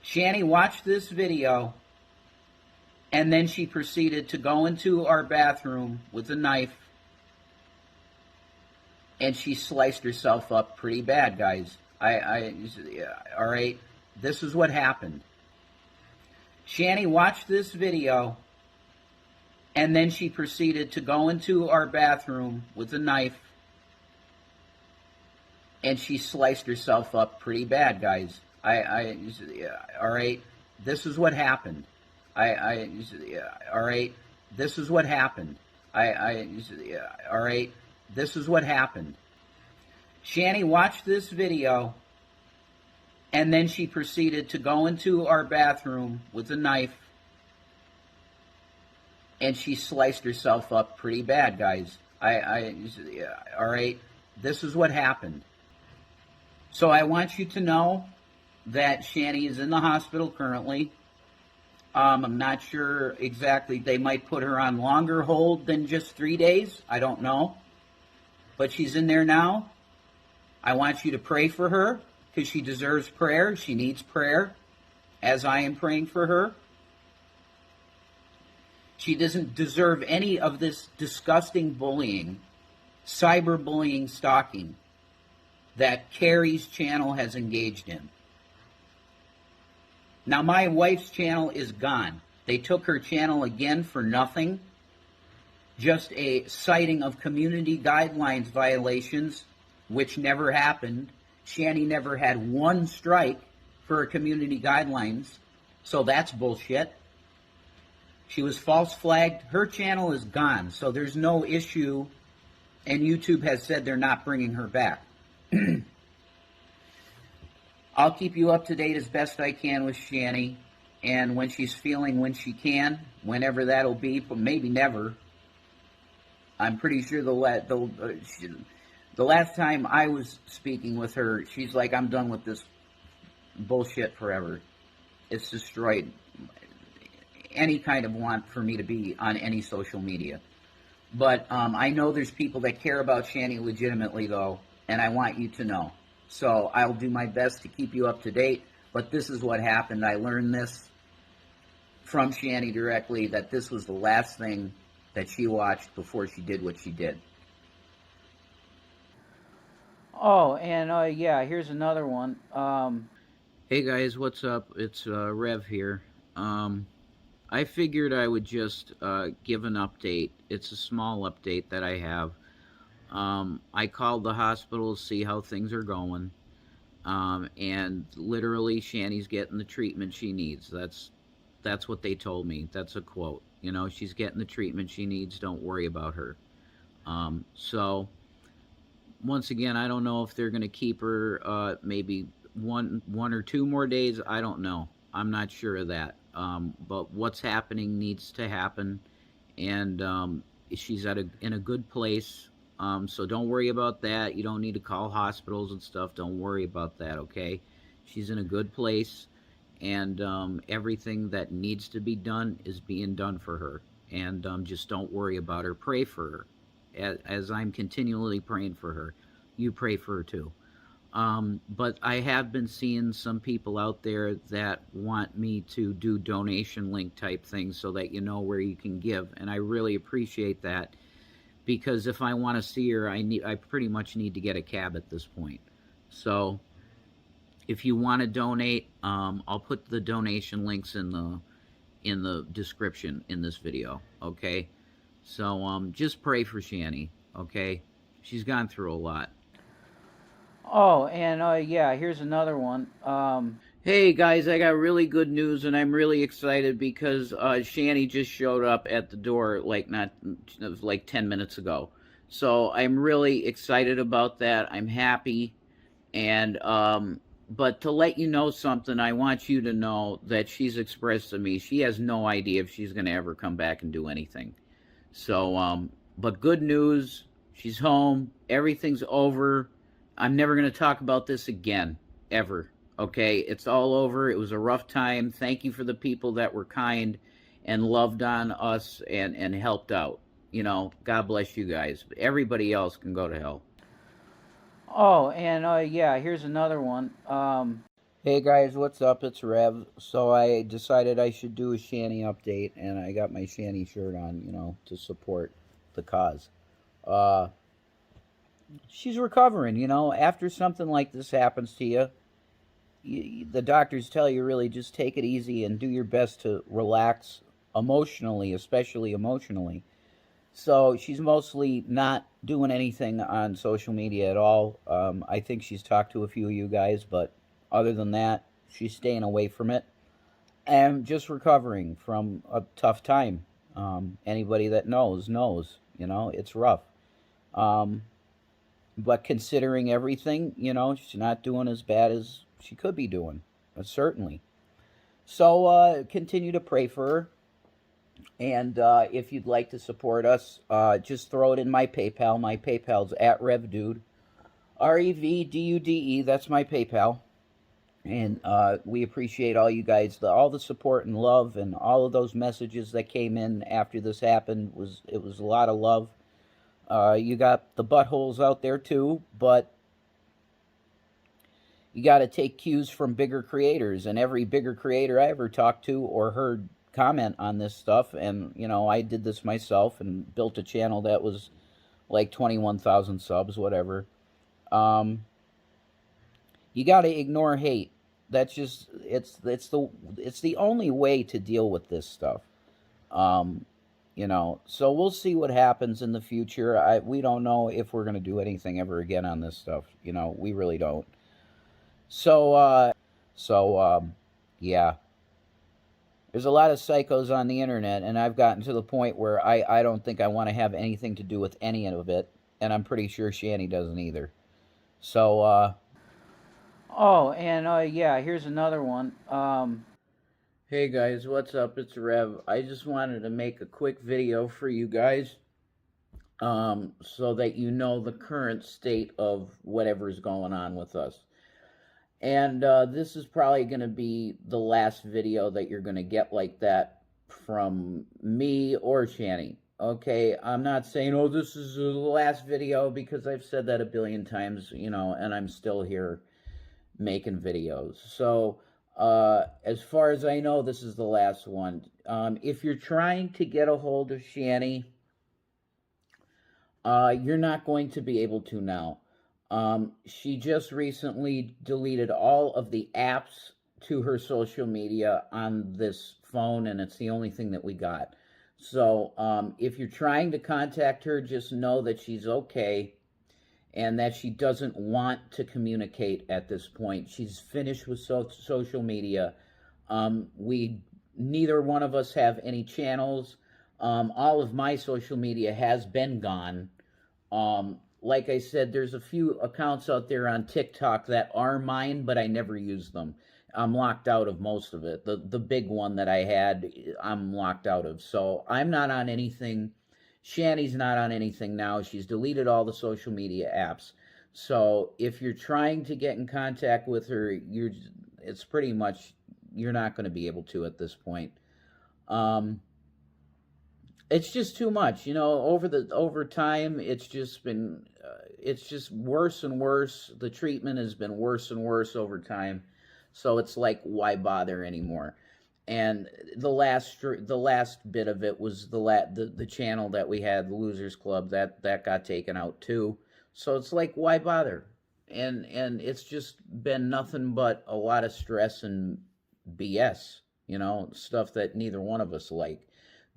Shanny watched this video, and then she proceeded to go into our bathroom with a knife, and she sliced herself up pretty bad, guys. All right, this is what happened. Shanny watched this video, and then she proceeded to go into our bathroom with a knife, and she sliced herself up pretty bad, guys. All right, this is what happened. All right, this is what happened. All right, this is what happened. Shanny watched this video, and then she proceeded to go into our bathroom with a knife, and she sliced herself up pretty bad, guys. All right, this is what happened. So I want you to know that Shanny is in the hospital currently. I'm not sure exactly. They might put her on longer hold than just 3 days. I don't know. But she's in there now. I want you to pray for her because she deserves prayer. She needs prayer, as I am praying for her. She doesn't deserve any of this disgusting bullying, cyberbullying, stalking that Carrie's channel has engaged in. Now, my wife's channel is gone. They took her channel again for nothing. Just a citing of community guidelines violations, which never happened. Shanny never had one strike for her community guidelines, so that's bullshit. She was false flagged. Her channel is gone, so there's no issue, and YouTube has said they're not bringing her back. I'll keep you up to date as best I can with Shanny, and when she's feeling when she can, whenever that'll be, but maybe never, I'm pretty sure the last time I was speaking with her, she's like, I'm done with this bullshit forever. It's destroyed any kind of want for me to be on any social media. But I know there's people that care about Shanny legitimately, though, and I want you to know. So I'll do my best to keep you up to date, but this is what happened. I learned this from Shanny directly, that this was the last thing that she watched before she did what she did. Oh, and yeah, here's another one. Hey guys, what's up? It's Rev here. I figured I would just give an update. It's a small update that I have. I called the hospital to see how things are going. And literally, Shanny's getting the treatment she needs. That's what they told me. That's a quote. You know, she's getting the treatment she needs. Don't worry about her. So, once again, I don't know if they're going to keep her maybe one or two more days. I don't know. I'm not sure of that. But what's happening needs to happen. And she's in a good place. So don't worry about that. You don't need to call hospitals and stuff. Don't worry about that, okay? She's in a good place. And everything that needs to be done is being done for her. And just don't worry about her. Pray for her. As I'm continually praying for her. You pray for her too. But I have been seeing some people out there that want me to do donation link type things so that you know where you can give. And I really appreciate that. Because if I want to see her, I pretty much need to get a cab at this point. So if you want to donate, I'll put the donation links in the description in this video, okay? So just pray for Shanny, okay? She's gone through a lot. Oh, and yeah, here's another one. Hey guys, I got really good news, and I'm really excited because Shanny just showed up at the door like 10 minutes ago. So I'm really excited about that. I'm happy, and but to let you know something, I want you to know that she's expressed to me she has no idea if she's going to ever come back and do anything. So, but good news, she's home, everything's over. I'm never going to talk about this again, ever. Okay, it's all over. It was a rough time. Thank you for the people that were kind and loved on us and helped out. You know, God bless you guys. Everybody else can go to hell. Oh, and yeah, here's another one. Hey guys, what's up? It's Rev. So I decided I should do a Shanny update, and I got my Shanny shirt on, you know, to support the cause. She's recovering, you know. After something like this happens to you, the doctors tell you really just take it easy and do your best to relax emotionally, especially emotionally. So she's mostly not doing anything on social media at all. I think she's talked to a few of you guys, but other than that, she's staying away from it and just recovering from a tough time. Anybody that knows, you know, it's rough. But considering everything, you know, she's not doing as bad as she could be doing, certainly. So continue to pray for her. And if you'd like to support us, just throw it in my PayPal. My PayPal's at RevDude. RevDude, that's my PayPal. And we appreciate all you guys, all the support and love, and all of those messages that came in after this happened. It was a lot of love. You got the buttholes out there too, but you got to take cues from bigger creators. And every bigger creator I ever talked to or heard comment on this stuff, and you know, I did this myself and built a channel that was like 21,000 subs, whatever. You got to ignore hate. That's just it's the only way to deal with this stuff. You know, so we'll see what happens in the future. We don't know if we're going to do anything ever again on this stuff. You know, we really don't. So yeah. There's a lot of psychos on the internet, and I've gotten to the point where I don't think I want to have anything to do with any of it, and I'm pretty sure Shanny doesn't either. So, Oh, and yeah, here's another one. Hey guys, what's up? It's Rev. I just wanted to make a quick video for you guys. so that you know the current state of whatever's going on with us. And this is probably going to be the last video that you're going to get like that from me or Shanny. Okay, I'm not saying, oh, this is the last video, because I've said that a billion times, you know, and I'm still here making videos. So, as far as I know, this is the last one. If you're trying to get a hold of Shanny, you're not going to be able to now. She just recently deleted all of the apps to her social media on this phone, and it's the only thing that we got. So, if you're trying to contact her, just know that she's okay and that she doesn't want to communicate at this point. She's finished with social media. Neither one of us have any channels. All of my social media has been gone. Like I said, there's a few accounts out there on TikTok that are mine, but I never use them. I'm locked out of most of it. The big one that I had, I'm locked out of. So I'm not on anything. Shanny's not on anything now. She's deleted all the social media apps. So if you're trying to get in contact with her, it's pretty much, you're not going to be able to at this point. It's just too much, you know. Over time, it's just been, it's just worse and worse. The treatment has been worse and worse over time. So it's like, why bother anymore? And the last bit of it was the channel that we had, the Losers Club, that got taken out too. So it's like, why bother? And it's just been nothing but a lot of stress and BS, you know, stuff that neither one of us like.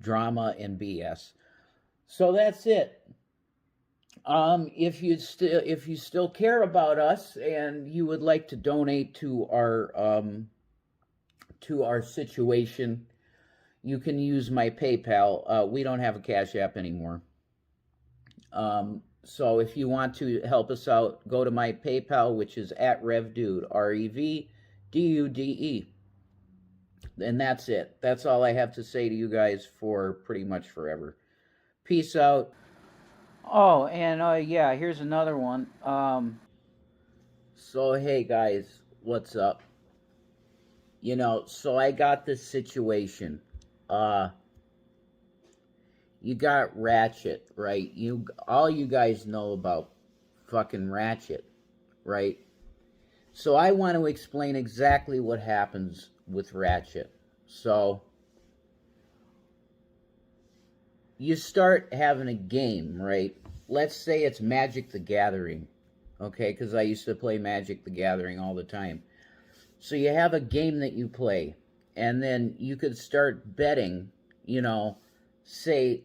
Drama and BS. So that's it. If you still care about us and you would like to donate to our situation, you can use my PayPal. We don't have a Cash App anymore. So if you want to help us out, go to my PayPal, which is at RevDude, RevDude. And that's it. That's all I have to say to you guys for pretty much forever. Peace out. Oh, and yeah, here's another one. So, hey guys, what's up? You know, so I got this situation. You got Ratchet, right? All you guys know about fucking Ratchet, right? So I want to explain exactly what happens with Ratchet. So you start having a game, right? Let's say it's Magic the Gathering, okay? Because I used to play Magic the Gathering all the time. So you have a game that you play, and then you could start betting, you know, say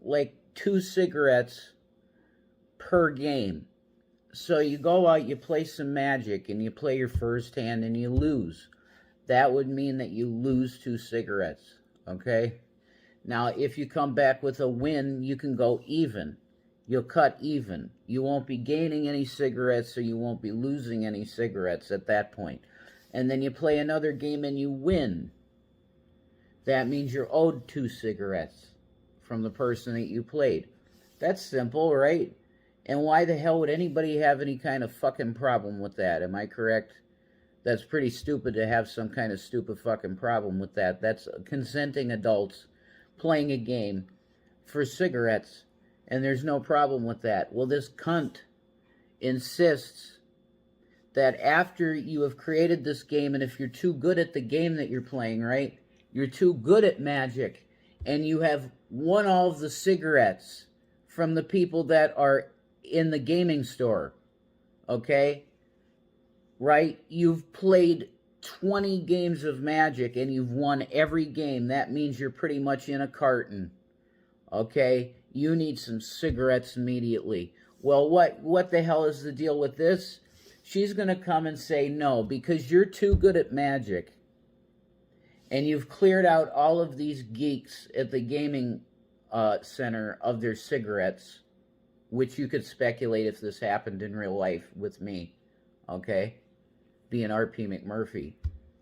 like 2 cigarettes per game. So you go out, you play some Magic, and you play your first hand, and you lose. That would mean that you lose 2 cigarettes, okay? Now, if you come back with a win, you can go even. You'll cut even. You won't be gaining any cigarettes, so you won't be losing any cigarettes at that point. And then you play another game and you win. That means you're owed 2 cigarettes from the person that you played. That's simple, right? And why the hell would anybody have any kind of fucking problem with that? Am I correct? That's pretty stupid to have some kind of stupid fucking problem with that. That's consenting adults playing a game for cigarettes, and there's no problem with that. Well, this cunt insists that after you have created this game, and if you're too good at the game that you're playing, right? You're too good at Magic, and you have won all of the cigarettes from the people that are in the gaming store, okay? Right? You've played 20 games of Magic and you've won every game. That means you're pretty much in a carton. Okay? You need some cigarettes immediately. Well, what the hell is the deal with this? She's going to come and say, no, because you're too good at Magic and you've cleared out all of these geeks at the gaming center of their cigarettes, which you could speculate if this happened in real life with me. Okay? Being R.P. McMurphy.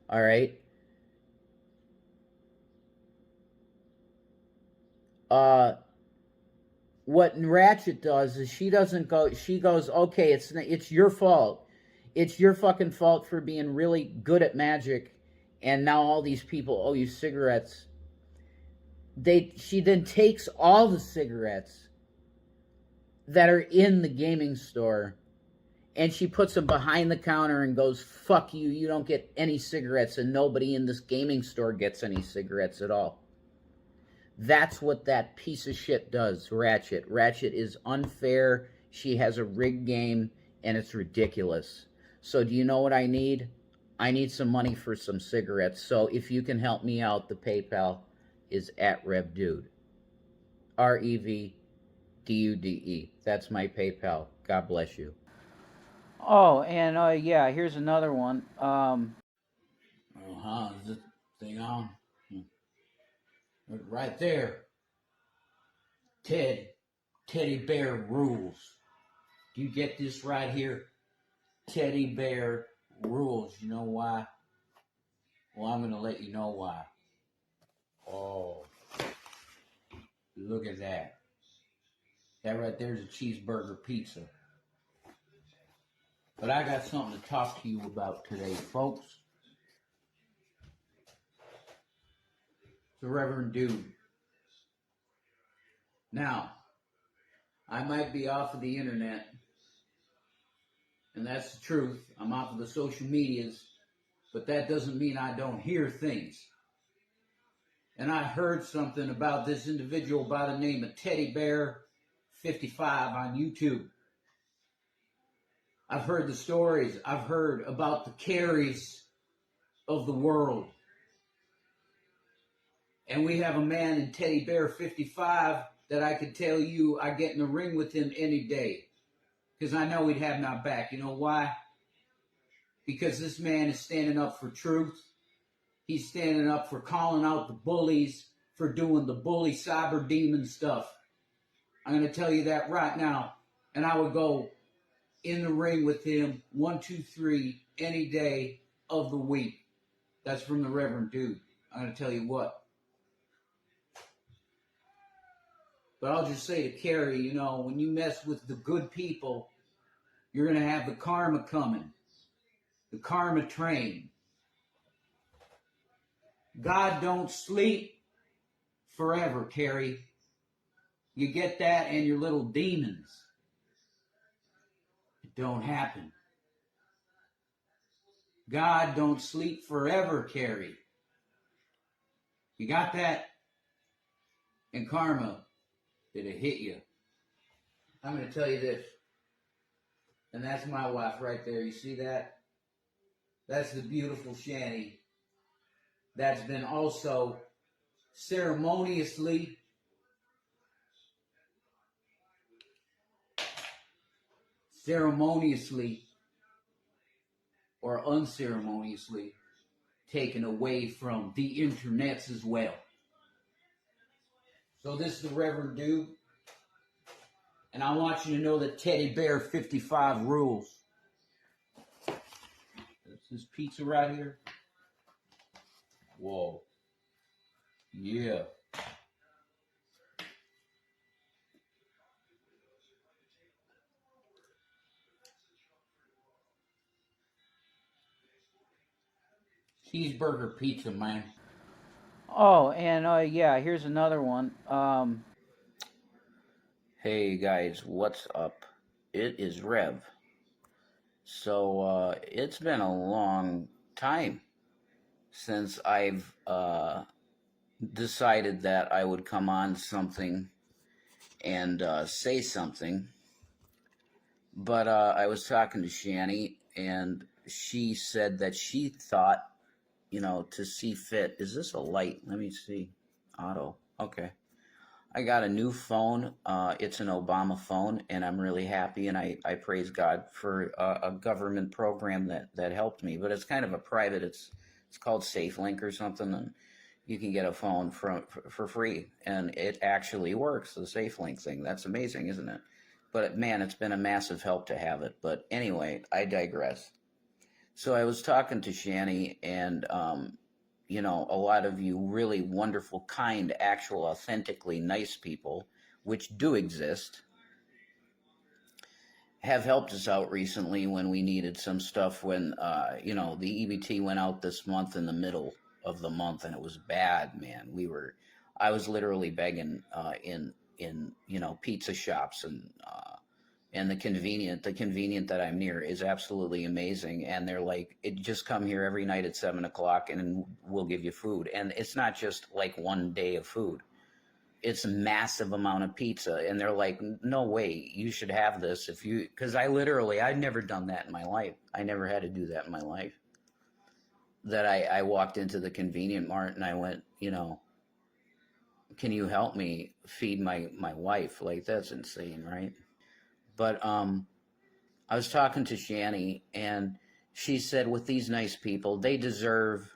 All right? what Ratchet does is she doesn't go, she goes, okay, it's your fault. It's your fucking fault for being really good at magic, and now all these people owe you cigarettes. She then takes all the cigarettes that are in the gaming store and she puts them behind the counter and goes, fuck you, you don't get any cigarettes, and nobody in this gaming store gets any cigarettes at all. That's what that piece of shit does, Ratchet. Ratchet is unfair. She has a rigged game, and it's ridiculous. So do you know what I need? I need some money for some cigarettes. So if you can help me out, the PayPal is at RevDude. RevDude. That's my PayPal. God bless you. Oh, and yeah, here's another one. Is this thing on? Right there. Teddy Bear rules. Do you get this right here? Teddy Bear rules. You know why? Well, I'm going to let you know why. Oh, look at that. That right there's a cheeseburger pizza. But I got something to talk to you about today, folks. The Reverend Dude. Now, I might be off of the internet, and that's the truth. I'm off of the social medias, but that doesn't mean I don't hear things. And I heard something about this individual by the name of Teddy Bear 55 on YouTube. I've heard the stories. I've heard about the carries of the world. And we have a man in Teddy Bear 55 that I could tell you I get in the ring with him any day. Because I know he'd have my back. You know why? Because this man is standing up for truth. He's standing up for calling out the bullies, for doing the bully cyber demon stuff. I'm going to tell you that right now. And I would go in the ring with him 1, 2, 3 any day of the week. That's from the Reverend Dude. I'm going to tell you what. But I'll just say to Carrie, you know, when you mess with the good people, you're going to have the karma coming. The karma train. God don't sleep forever, Carrie. You get that and your little demons. It don't happen. God don't sleep forever, Carrie. You got that? And karma, it'll hit you. I'm going to tell you this. And that's my wife right there. You see that? That's the beautiful Shanny. That's been also ceremoniously or unceremoniously taken away from the internets as well. So this is the Reverend Dude. And I want you to know that Teddy Bear 55 rules. That's this pizza right here. Whoa. Yeah. Cheeseburger pizza, man. Oh, and yeah, here's another one. Hey guys, what's up? It is Rev. So it's been a long time since I've decided that I would come on something and say something. But I was talking to Shanny, and she said that she thought, you know, to see fit. Is this a light? Let me see. Auto. Okay. I got a new phone. It's an Obama phone, and I'm really happy, and I praise God for a government program that helped me. But it's kind of a private. It's called SafeLink or something, and you can get a phone for free, and it actually works. The SafeLink thing. That's amazing, isn't it? But man, it's been a massive help to have it. But anyway, I digress. So I was talking to Shanny, and you know, a lot of you really wonderful, kind, actual, authentically nice people which do exist, have helped us out recently when we needed some stuff. When you know, the EBT went out this month in the middle of the month, and it was bad, man. I was literally begging in you know, pizza shops, and the convenient that I'm near is absolutely amazing. And they're like, just come here every night at 7 o'clock and we'll give you food. And it's not just like one day of food. It's a massive amount of pizza. And they're like, no way, you should have this if you, because I'd never done that in my life. I never had to do that in my life. That I walked into the convenient mart and I went, you know, can you help me feed my wife? Like, that's insane, right? But I was talking to Shanny, and she said, with these nice people, they deserve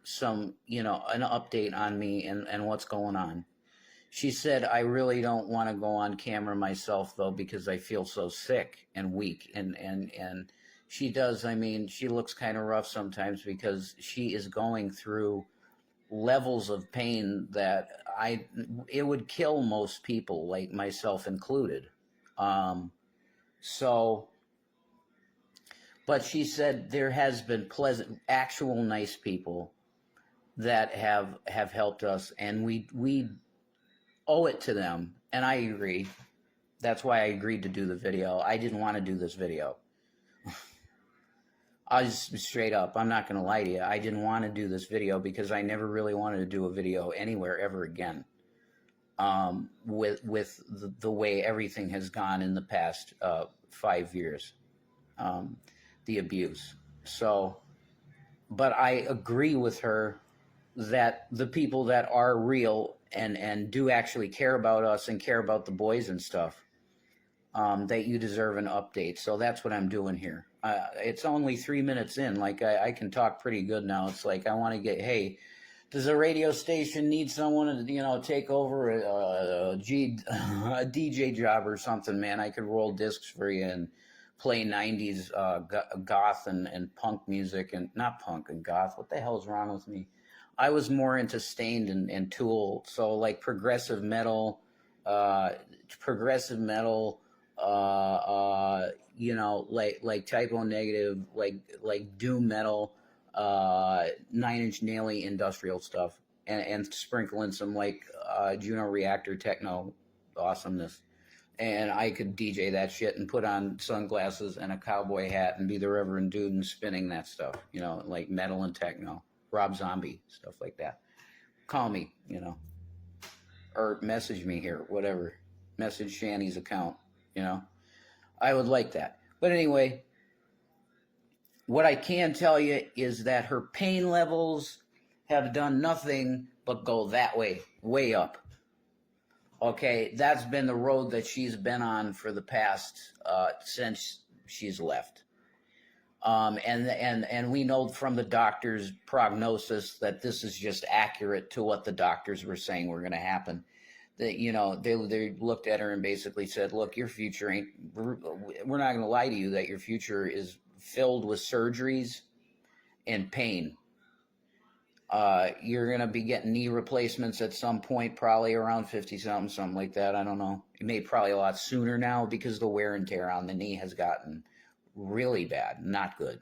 some, you know, an update on me and what's going on. She said, I really don't want to go on camera myself, though, because I feel so sick and weak. And she does, I mean, she looks kind of rough sometimes because she is going through levels of pain that it would kill most people, like myself included. But she said there has been pleasant, actual nice people that have helped us, and we owe it to them. And I agree. That's why I agreed to do the video. I didn't want to do this video. I'll just be straight up. I'm not going to lie to you. I didn't want to do this video because I never really wanted to do a video anywhere ever again. With the way everything has gone in the past 5 years, the abuse. So, but I agree with her that the people that are real and do actually care about us and care about the boys and stuff, that you deserve an update. So that's what I'm doing here. It's only 3 minutes in. Like, I can talk pretty good now. It's like, I want to get, hey, does a radio station need someone to, you know, take over a DJ job or something, man? I could roll discs for you and play 90s goth and punk music, and not punk and goth. What the hell's wrong with me? I was more into Stained and Tool. So like progressive metal, you know, like Typo Negative, like doom metal, 9-inch Naily industrial stuff, and sprinkle in some like Juno Reactor techno awesomeness. And I could DJ that shit and put on sunglasses and a cowboy hat and be the Reverend Dude and spinning that stuff, you know, like metal and techno, Rob Zombie, stuff like that. Call me, you know, or message me here, whatever. Message Shanny's account, you know. I would like that. But anyway, what I can tell you is that her pain levels have done nothing but go that way, way up. Okay, that's been the road that she's been on for the past, since she's left. And we know from the doctor's prognosis that this is just accurate to what the doctors were saying were going to happen. That, you know, they looked at her and basically said, look, your future ain't, we're not going to lie to you that your future is filled with surgeries and pain. You're going to be getting knee replacements at some point, probably around 50-something, something like that. I don't know. It may probably a lot sooner now because the wear and tear on the knee has gotten really bad, not good.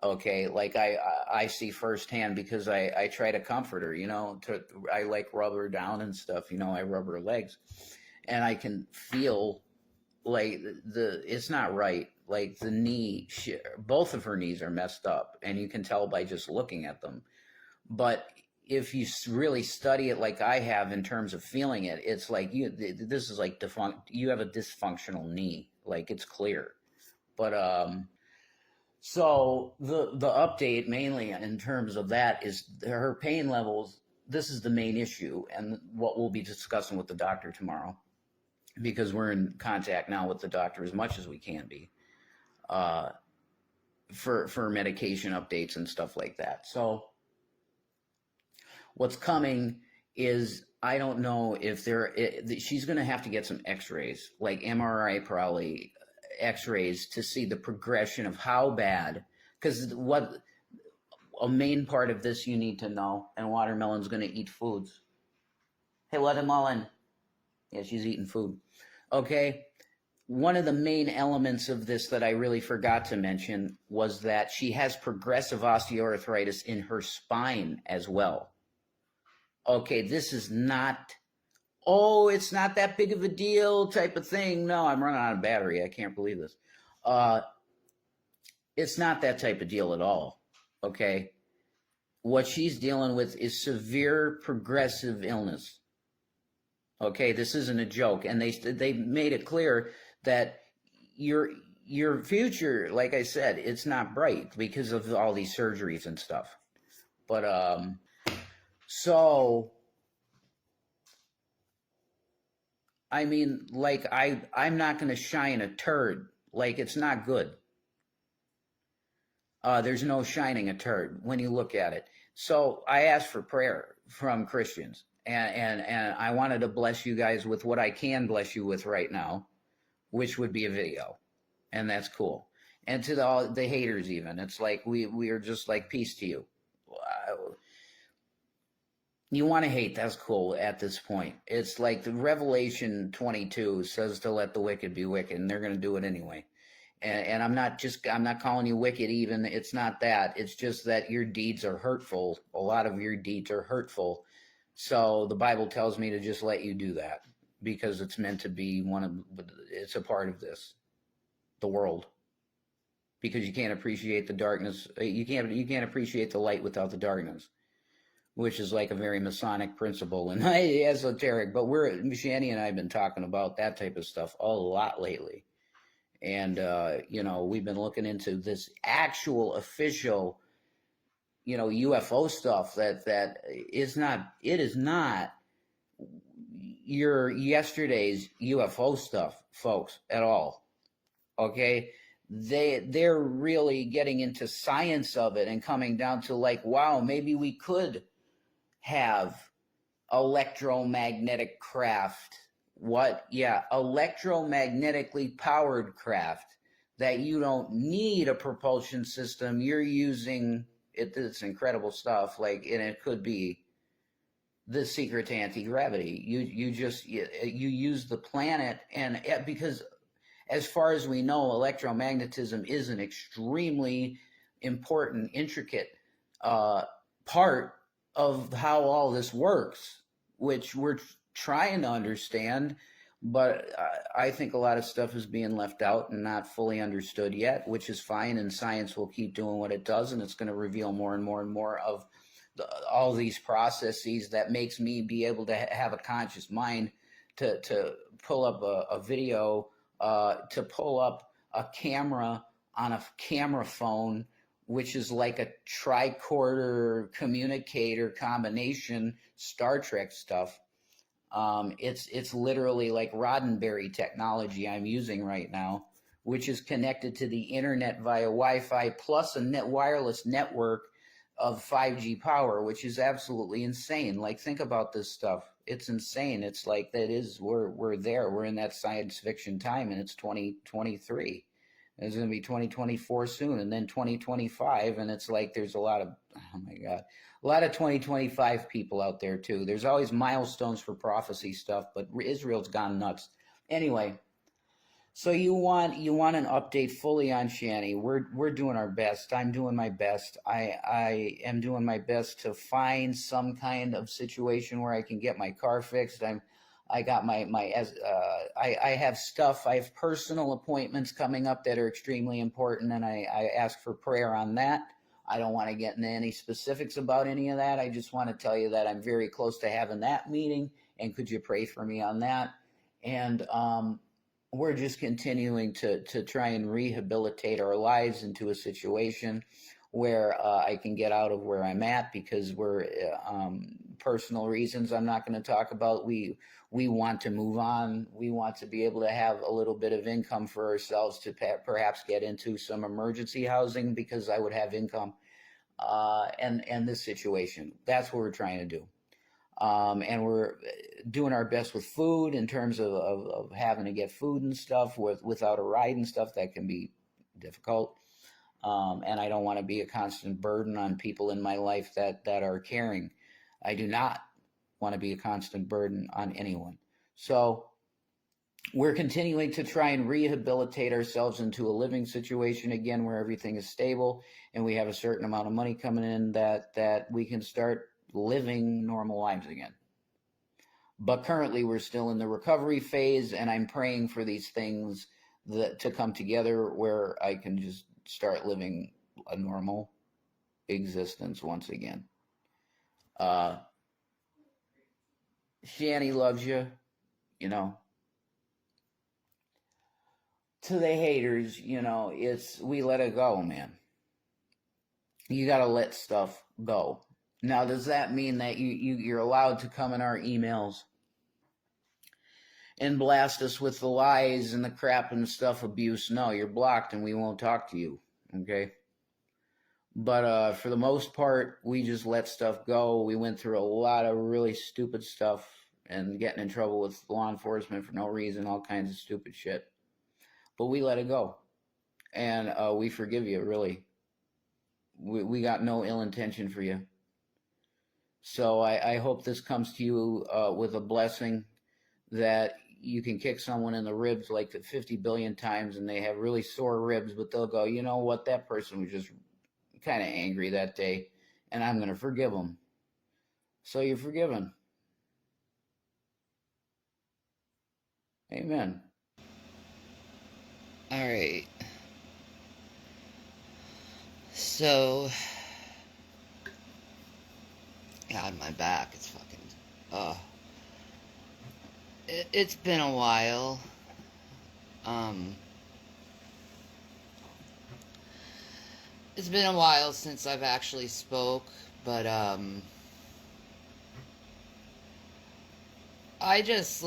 Okay, like I see firsthand because I try to comfort her, you know, I like rub her down and stuff, you know, I rub her legs, and I can feel like it's not right. Like the knee, both of her knees are messed up, and you can tell by just looking at them. But if you really study it like I have in terms of feeling it, it's like this is like you have a dysfunctional knee, like it's clear. But so the update mainly in terms of that is her pain levels. This is the main issue, and what we'll be discussing with the doctor tomorrow, because we're in contact now with the doctor as much as we can be, for medication updates and stuff like that. So what's coming is, I don't know if she's going to have to get some x-rays, like MRI probably, x-rays, to see the progression of how bad, because what a main part of this you need to know, and Watermelon's going to eat foods. Hey, Watermelon, Yeah, she's eating food. Okay. One of the main elements of this that I really forgot to mention was that she has progressive osteoarthritis in her spine as well. Okay, this is not, oh, it's not that big of a deal type of thing. No, I'm running out of battery. I can't believe this. It's not that type of deal at all. Okay. What she's dealing with is severe progressive illness. Okay, this isn't a joke, and they made it clear that your future, like I said, it's not bright because of all these surgeries and stuff. But so I mean, like I'm not going to shine a turd. Like it's not good. There's no shining a turd when you look at it. So I asked for prayer from Christians, and I wanted to bless you guys with what I can bless you with right now, which would be a video, and that's cool. And to the haters, even, it's like we are just like, peace to you. You want to hate, that's cool at this point. It's like the Revelation 22 says to let the wicked be wicked, and they're going to do it anyway. And I'm not calling you wicked even. It's not that. It's just that your deeds are hurtful. A lot of your deeds are hurtful. So the Bible tells me to just let you do that because it's meant to be it's a part of this, the world. Because you can't appreciate the darkness. You can't appreciate the light without the darkness, which is like a very Masonic principle and esoteric. But Shanny and I have been talking about that type of stuff a lot lately. And, we've been looking into this actual official, UFO stuff that is not your yesterday's UFO stuff, folks, at all. Okay. They're really getting into science of it and coming down to like, wow, maybe we could have electromagnetic craft. What? Yeah, electromagnetically powered craft that you don't need a propulsion system. You're using it. It's incredible stuff. Like, and it could be the secret to anti-gravity. You use the planet, and because as far as we know, electromagnetism is an extremely important, intricate part of how all this works, which we're trying to understand, but I think a lot of stuff is being left out and not fully understood yet, which is fine, and science will keep doing what it does, and it's going to reveal more and more and more of all these processes that makes me be able to have a conscious mind to pull up a video, to pull up a camera on a camera phone, which is like a tricorder communicator combination, Star Trek stuff. It's literally like Roddenberry technology I'm using right now, which is connected to the internet via Wi-Fi plus a wireless network of 5G power, which is absolutely insane. Like, think about this stuff. It's insane. It's like we're there. We're in that science fiction time, and it's 2023. It's going to be 2024 soon, and then 2025, and it's like there's a lot of, oh my God, a lot of 2025 people out there too. There's always milestones for prophecy stuff, but Israel's gone nuts. Anyway, so you want an update fully on Shanny. We're doing our best. I'm doing my best. I am doing my best to find some kind of situation where I can get my car fixed. I got I have stuff. I have personal appointments coming up that are extremely important, and I ask for prayer on that. I don't want to get into any specifics about any of that. I just want to tell you that I'm very close to having that meeting, and could you pray for me on that? And we're just continuing to try and rehabilitate our lives into a situation where I can get out of where I'm at, because we're personal reasons I'm not going to talk about. We want to move on. We want to be able to have a little bit of income for ourselves to perhaps get into some emergency housing, because I would have income, and this situation. That's what we're trying to do. And we're doing our best with food in terms of having to get food and stuff without a ride and stuff. That can be difficult. And I don't want to be a constant burden on people in my life that are caring. I do not want to be a constant burden on anyone. So we're continuing to try and rehabilitate ourselves into a living situation again where everything is stable and we have a certain amount of money coming in that we can start living normal lives again. But currently we're still in the recovery phase, and I'm praying for these things to come together where I can just start living a normal existence once again. Shanny loves you, you know. To the haters, you know, we let it go, man. You gotta let stuff go. Now, does that mean that you're allowed to come in our emails and blast us with the lies and the crap and stuff abuse? No, you're blocked and we won't talk to you, okay? But for the most part, we just let stuff go. We went through a lot of really stupid stuff and getting in trouble with law enforcement for no reason, all kinds of stupid shit. But we let it go. And we forgive you, really. We got no ill intention for you. So I hope this comes to you with a blessing that you can kick someone in the ribs like 50 billion times and they have really sore ribs, but they'll go, you know what, that person was just kind of angry that day, and I'm going to forgive them. So you're forgiven. Amen. All right. So, God, my back is fucking. It's been a while. It's been a while since I've actually spoke, but I just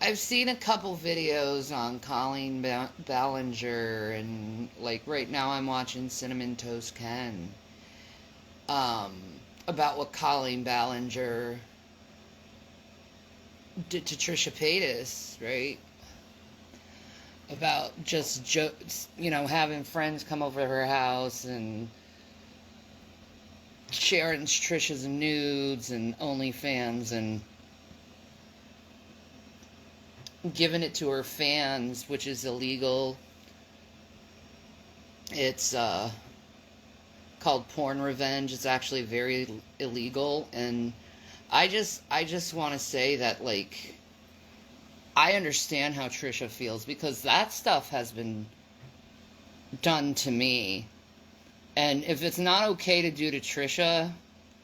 I've seen a couple videos on Colleen Ballinger, and like right now I'm watching Cinnamon Toast Ken about what Colleen Ballinger did to Trisha Paytas, right? About just having friends come over to her house and sharing Trisha's nudes and OnlyFans and giving it to her fans, which is illegal. It's called porn revenge. It's actually very illegal, and I just want to say that, like, I understand how Trisha feels, because that stuff has been done to me. And if it's not okay to do to Trisha,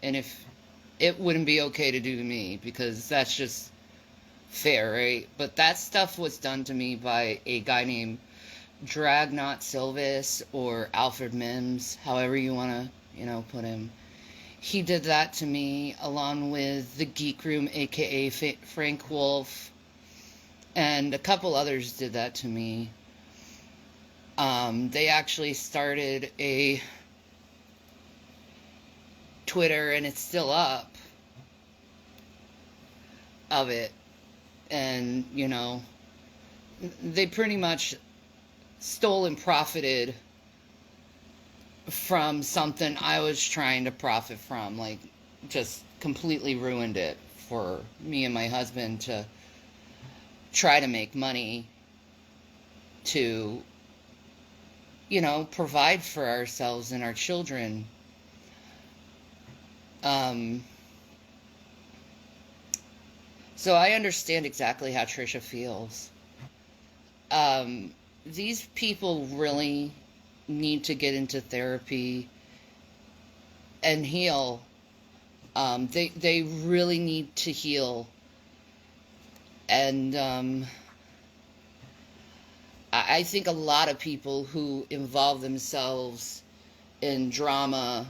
and if it wouldn't be okay to do to me, because that's just fair, right? But that stuff was done to me by a guy named Dragnot Silvis, or Alfred Mims, however you want to, put him. He did that to me, along with the Geek Room, aka Frank Wolf, and a couple others did that to me. They actually started a Twitter, and it's still up, of it. And, they pretty much stole and profited from something I was trying to profit from. Like, just completely ruined it for me and my husband to try to make money to, provide for ourselves and our children. So I understand exactly how Trisha feels. These people really need to get into therapy and heal. They really need to heal. And I think a lot of people who involve themselves in drama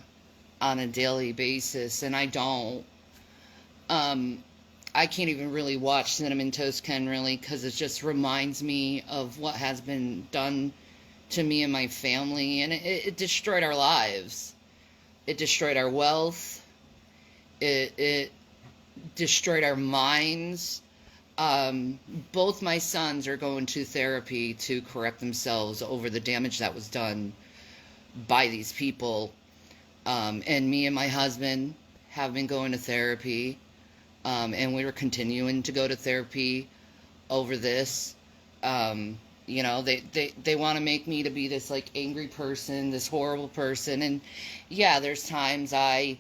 on a daily basis, and I don't, I can't even really watch Cinnamon Toast Ken, really, because it just reminds me of what has been done to me and my family, and it destroyed our lives. It destroyed our wealth. It destroyed our minds. Both my sons are going to therapy to correct themselves over the damage that was done by these people. And me and my husband have been going to therapy, and we were continuing to go to therapy over this. You know, they want to make me to be this like angry person, this horrible person. And yeah, there's times I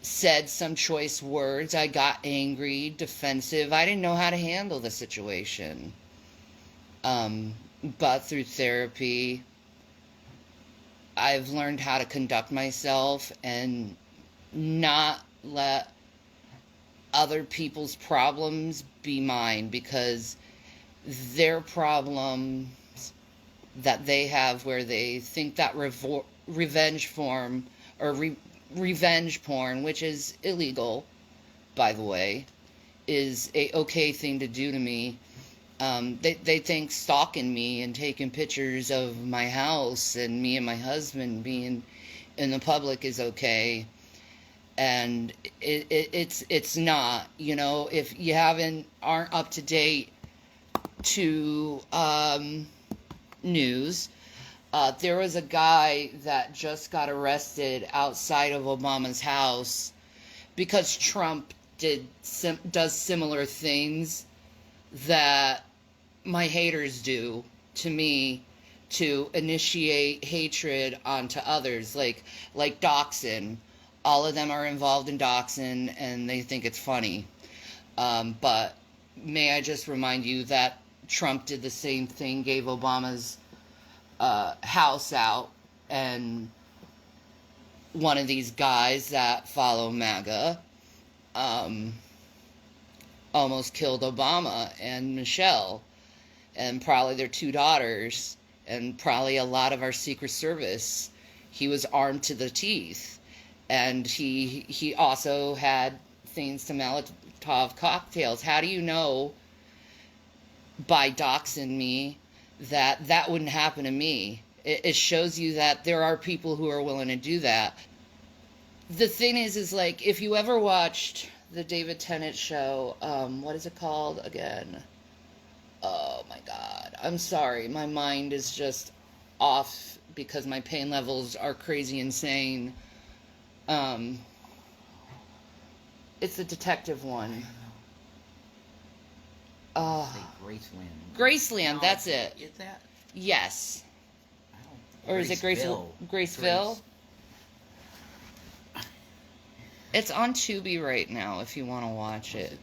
said some choice words. I got angry, defensive. I didn't know how to handle the situation. But through therapy, I've learned how to conduct myself and not let other people's problems be mine, because their problems that they have where they think that revenge porn, which is illegal, by the way, is a okay thing to do to me. They think stalking me and taking pictures of my house and me and my husband being in the public is okay. And it's not, you know. If you aren't up to date to news, there was a guy that just got arrested outside of Obama's house because Trump does similar things that my haters do to me, to initiate hatred onto others, like doxing. All of them are involved in doxing, and they think it's funny. But may I just remind you that Trump did the same thing, gave Obama's house out, and one of these guys that follow MAGA almost killed Obama and Michelle, and probably their 2 daughters, and probably a lot of our Secret Service. He was armed to the teeth, and he also had things to Molotov cocktails. How do you know by doxing me that wouldn't happen to me? It shows you that there are people who are willing to do that. The thing is like, if you ever watched the David Tennant show, what is it called again? Oh my God, I'm sorry, my mind is just off because my pain levels are crazy insane. It's the detective one. Graceland. Graceland, No, that's it. Is that? Yes. I don't, Or is it Graceville? Graceville? It's on Tubi right now if you want to watch it.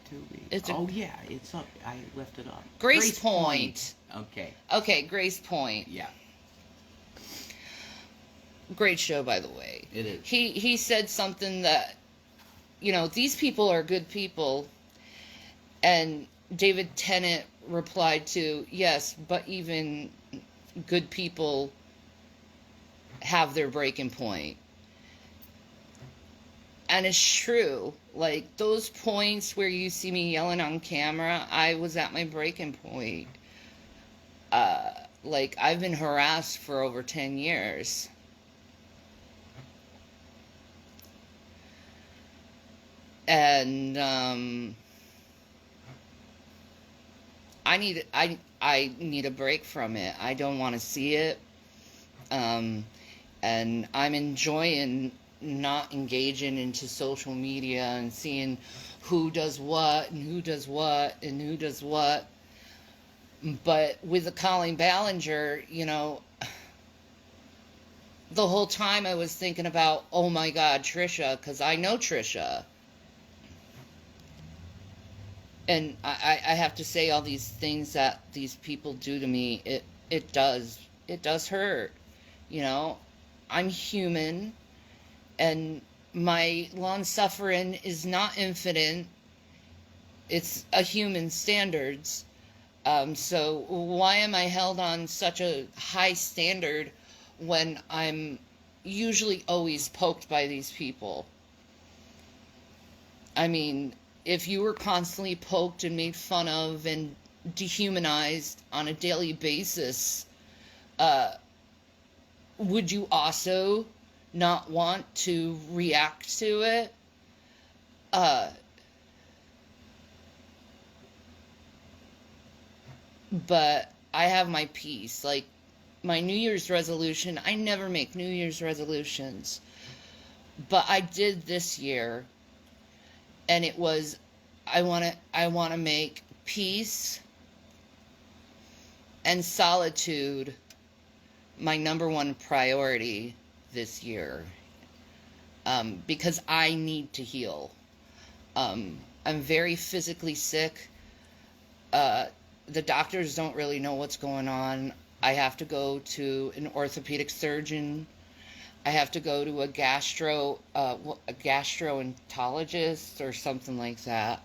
It's Oh yeah, it's up. I left it up. Grace Point. Okay. Okay, Grace Point. Yeah, Great show, by the way. it is. He said something that, you know, these people are good people, and David Tennant replied to, yes, but even good people have their breaking point. And it's true. Like, those points where you see me yelling on camera, I was at my breaking point. Like, I've been harassed for over 10 years. And, I need a break from it. I don't want to see it. And I'm enjoying not engaging into social media and seeing who does what and who does what and who does what. But with the Colleen Ballinger, you know, the whole time I was thinking about, oh my God, Trisha, because I know Trisha. And I have to say all these things that these people do to me, it does hurt. You know, I'm human, and my long suffering is not infinite. It's a human standards. So why am I held on such a high standard when I'm usually always poked by these people? I mean, if you were constantly poked and made fun of and dehumanized on a daily basis, would you also not want to react to it? But I have my peace. Like, my New Year's resolution. I never make New Year's resolutions, but I did this year, and it was, I want to make peace and solitude my number one priority this year, because I need to heal. I'm very physically sick. The doctors don't really know what's going on. I have to go to an orthopedic surgeon. I have to go to a gastroenterologist or something like that.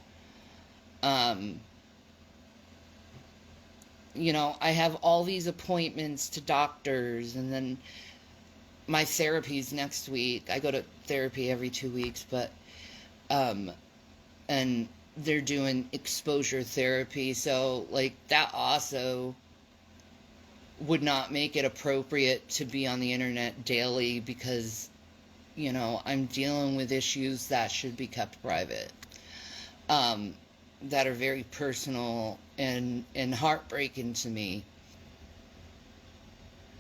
You know, I have all these appointments to doctors, and then my therapy's next week. I go to therapy every 2 weeks, but and they're doing exposure therapy, so like that also would not make it appropriate to be on the internet daily, because, you know, I'm dealing with issues that should be kept private, that are very personal and heartbreaking to me.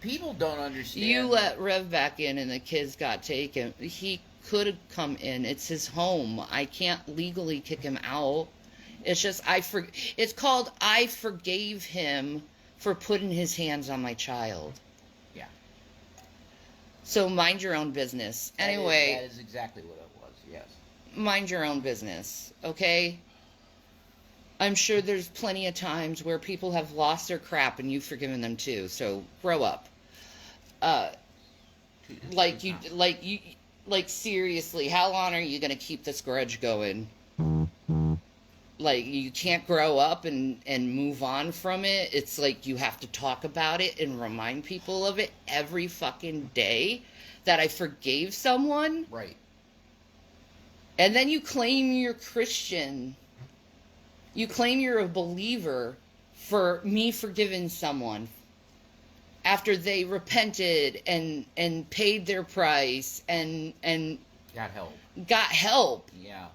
People don't understand. You let Rev back in and the kids got taken. He could have come in. It's his home. I can't legally kick him out. It's just it's called I forgave him for putting his hands on my child. Yeah. So mind your own business. Anyway, that is exactly what it was. Yes. Mind your own business, okay? I'm sure there's plenty of times where people have lost their crap and you've forgiven them too. So grow up. Like seriously, how long are you gonna keep this grudge going? Like, you can't grow up and move on from it. It's like you have to talk about it and remind people of it every fucking day that I forgave someone. Right. And then you claim you're Christian. You claim you're a believer for me forgiving someone after they repented and paid their price and Got help. got help. Yeah.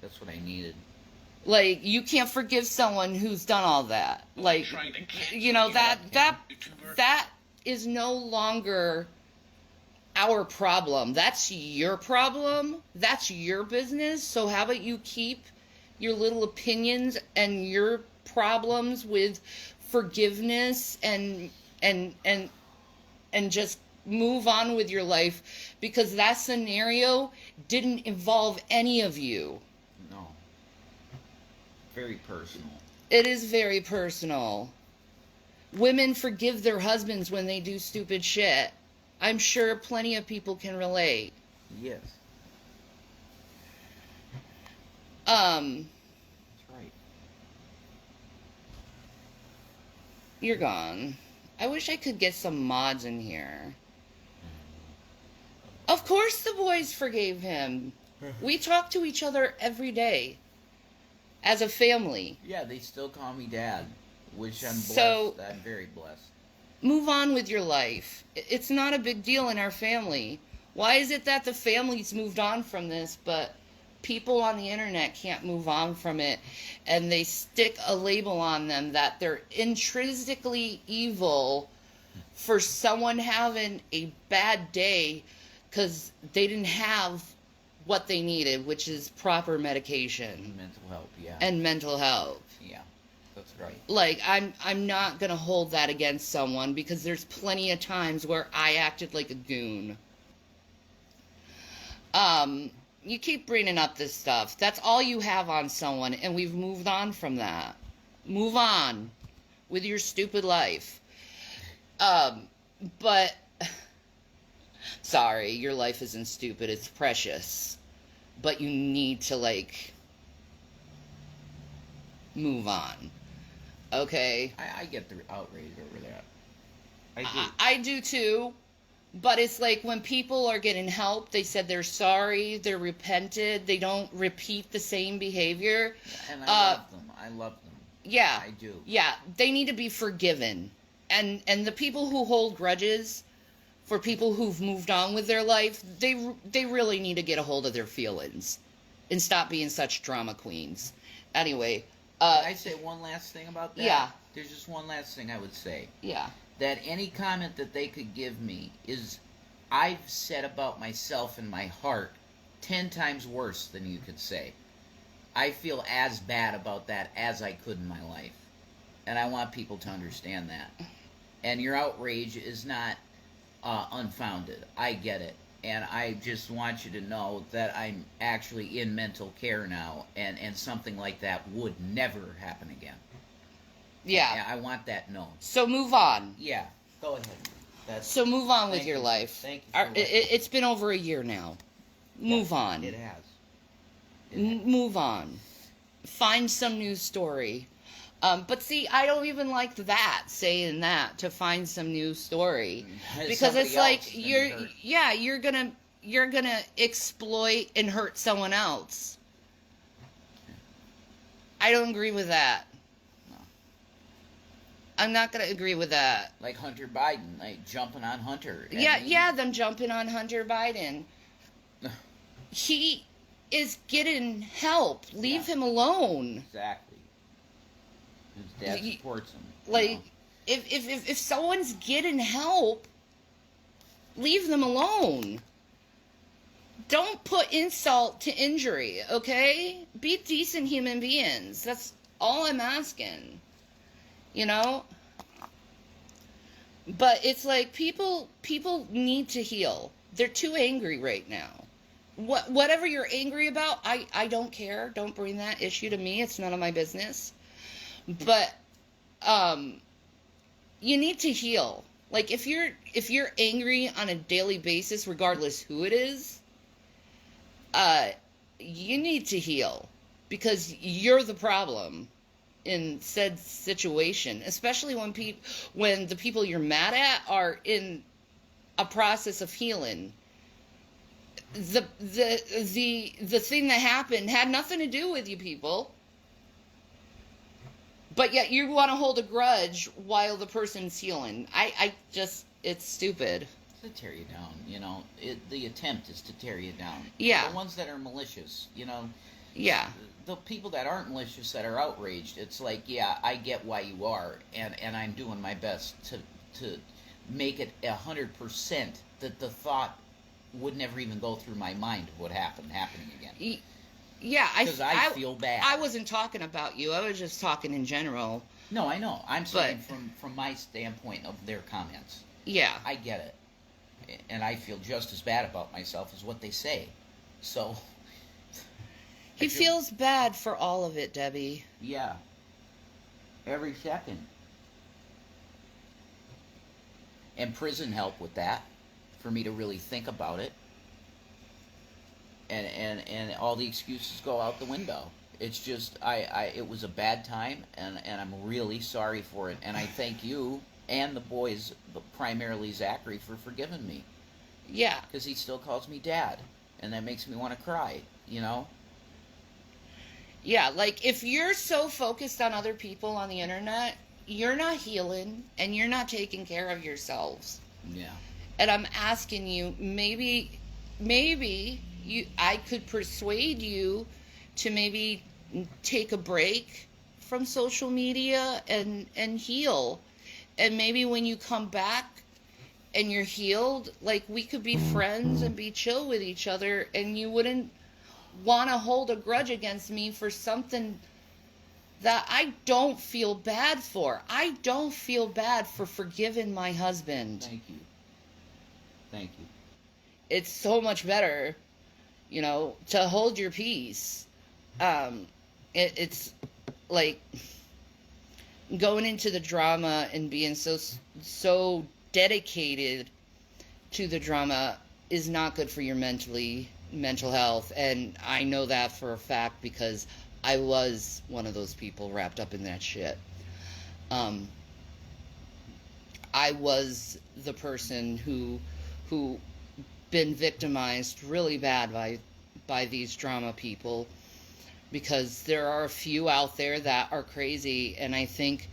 That's what I needed. Like, you can't forgive someone who's done all that. Like, you know, that is no longer our problem. That's your problem. That's your business. So how about you keep your little opinions and your problems with forgiveness and just move on with your life, because that scenario didn't involve any of you. No. Very personal. It is very personal. Women forgive their husbands when they do stupid shit. I'm sure plenty of people can relate. Yes. That's right. You're gone. I wish I could get some mods in here. Of course the boys forgave him. We talk to each other every day. As a family. Yeah, they still call me Dad, which I'm blessed. So, I'm very blessed. Move on with your life. It's not a big deal in our family. Why is it that the family's moved on from this, but people on the internet can't move on from it, and they stick a label on them that they're intrinsically evil for someone having a bad day because they didn't have what they needed, which is proper medication. Mental health, yeah. And mental health. Yeah, that's right. Like, I'm not gonna hold that against someone, because there's plenty of times where I acted like a goon. You keep bringing up this stuff. That's all you have on someone, and we've moved on from that. Move on with your stupid life. But sorry, your life isn't stupid, it's precious. But you need to, like, move on. Okay? I get the outrage over that. I do. I do too. But it's like when people are getting help, they said they're sorry, they're repented, they don't repeat the same behavior. And I love them. I love them. Yeah. I do. Yeah, they need to be forgiven. And the people who hold grudges for people who've moved on with their life, they really need to get a hold of their feelings and stop being such drama queens. Anyway, Can I say one last thing about that? Yeah. There's just one last thing I would say. Yeah. that any comment that they could give me is, I've said about myself in my heart 10 times worse than you could say. I feel as bad about that as I could in my life. And I want people to understand that. And your outrage is not unfounded. I get it. And I just want you to know that I'm actually in mental care now, and something like that would never happen again. Yeah. And I want that known. So move on. Yeah, go ahead. So move on with Thank your you. life. Thank you for It's been over a year now. Move on. It has. Move on. Find some news story. But see, I don't even like that, saying that, to find some news story, because Somebody it's like else than hurt. you're gonna exploit and hurt someone else. I don't agree with that. No. I'm not gonna agree with that. Like Hunter Biden, like jumping on Hunter. Yeah, them jumping on Hunter Biden. He is getting help. Leave him alone. Exactly. His dad supports him. Like, if someone's getting help, leave them alone. Don't put insult to injury, okay? Be decent human beings. That's all I'm asking. You know? But it's like people need to heal. They're too angry right now. Whatever you're angry about, I don't care. Don't bring that issue to me. It's none of my business. But you need to heal. Like, if you're angry on a daily basis, regardless who it is, you need to heal, because you're the problem in said situation, especially when the people you're mad at are in a process of healing. The thing that happened had nothing to do with you people. But yet you want to hold a grudge while the person's healing. I just, it's stupid. To tear you down, you know. The attempt is to tear you down. Yeah. The ones that are malicious, you know. Yeah. The people that aren't malicious, that are outraged, it's like, yeah, I get why you are, and I'm doing my best to make it 100% that the thought would never even go through my mind of what happening again. Yeah, because I feel bad. I wasn't talking about you. I was just talking in general. No, I know. I'm saying from my standpoint of their comments. Yeah. I get it. And I feel just as bad about myself as what they say. So. He feels bad for all of it, Debbie. Yeah. Every second. And prison helped with that, for me to really think about it. And all the excuses go out the window. It's just, it was a bad time, and I'm really sorry for it. And I thank you and the boys, primarily Zachary, for forgiving me. Yeah. Because he still calls me Dad, and that makes me want to cry, you know? Yeah, like, if you're so focused on other people on the internet, you're not healing, and you're not taking care of yourselves. Yeah. And I'm asking you, maybe I could persuade you to maybe take a break from social media and heal. And maybe when you come back and you're healed, like, we could be friends and be chill with each other, and you wouldn't want to hold a grudge against me for something that I don't feel bad for. I don't feel bad for forgiving my husband. Thank you. Thank you. It's so much better, you know, to hold your peace. It's like going into the drama and being so dedicated to the drama is not good for your mental health, and I know that for a fact because I was one of those people wrapped up in that shit. I was the person who been victimized really bad by these drama people, because there are a few out there that are crazy, and I think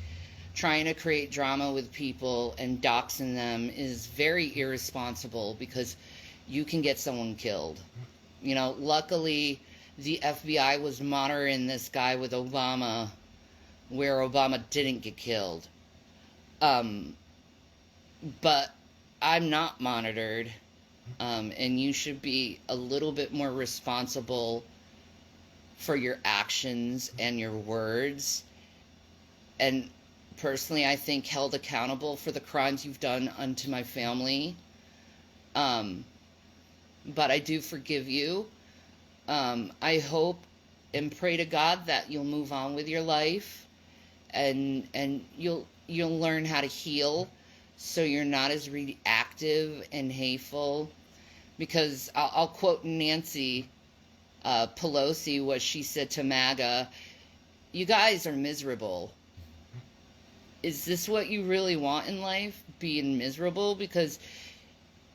trying to create drama with people and doxing them is very irresponsible, because you can get someone killed. You know, luckily the FBI was monitoring this guy with Obama, where Obama didn't get killed. but I'm not monitored, and you should be a little bit more responsible for your actions and your words, and personally I think held accountable for the crimes you've done unto my family. But I do forgive you. I hope and pray to God that you'll move on with your life, and you'll learn how to heal, so you're not as reactive and hateful. Because I'll quote Nancy Pelosi, what she said to MAGA: "You guys are miserable. Is this what you really want in life? Being miserable because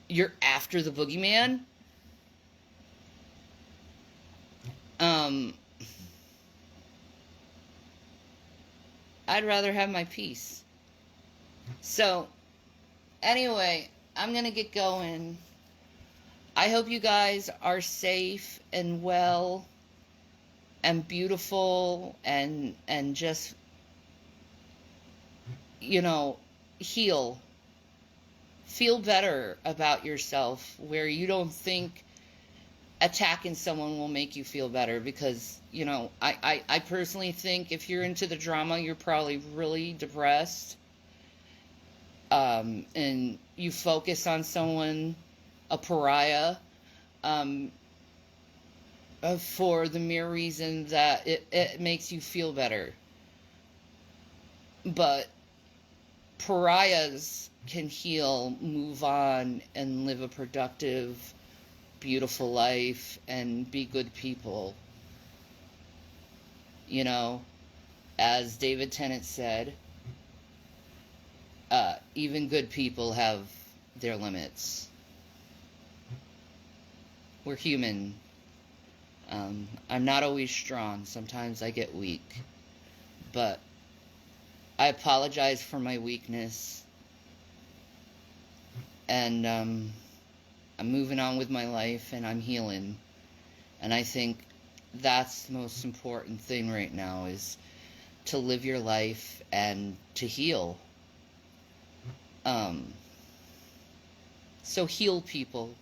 you're after the boogeyman?" I'd rather have my peace. So, anyway, I'm gonna get going. I hope you guys are safe and well and beautiful and just, you know, heal. Feel better about yourself, where you don't think attacking someone will make you feel better. Because, you know, I personally think if you're into the drama, you're probably really depressed. And you focus on someone, a pariah, for the mere reason that it makes you feel better. But pariahs can heal, move on, and live a productive, beautiful life and be good people. You know, as David Tennant said, even good people have their limits. We're human. I'm not always strong. Sometimes I get weak. But I apologize for my weakness. And I'm moving on with my life, and I'm healing. And I think that's the most important thing right now, is to live your life and to heal. So heal, people.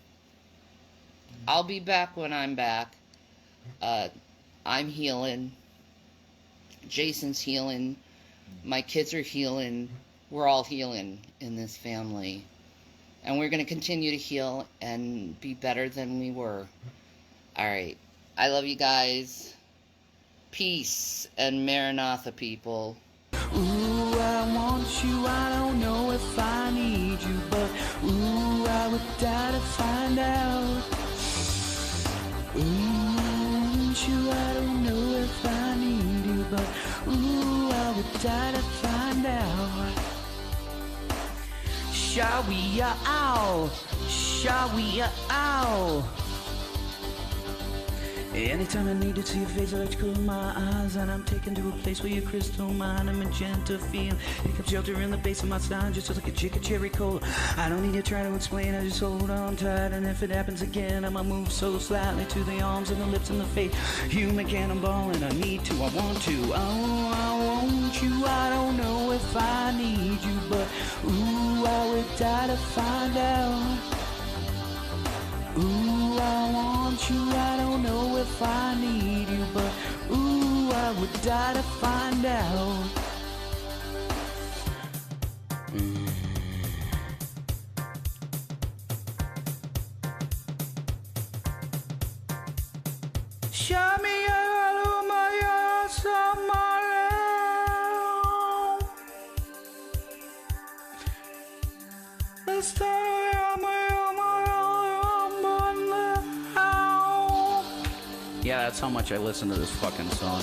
I'll be back when I'm back. I'm healing. Jason's healing. My kids are healing. We're all healing in this family. And we're going to continue to heal and be better than we were. All right. I love you guys. Peace and Maranatha, people. Ooh, I want you, I don't know if I need you, but ooh, I would die to find out. Ooh, I want you, I don't know if I need you, but ooh, I would die to find out. Shall we, ow? Shall we, ow? Anytime I need to see your face, I like to close my eyes, and I'm taken to a place where your crystal mind and magenta feel. Pick up shelter in the base of my spine, just like a chick of cherry cola. I don't need to try to explain, I just hold on tight, and if it happens again, I'ma move so slightly to the arms and the lips and the face. Human cannonball, and I need to, I want to. Oh, I want you, I don't know if I need you, but ooh, I would die to find out. Ooh, I want you, I don't know if I need you, but ooh, I would die to find out. Show me Yeah, that's how much I listen to this fucking song.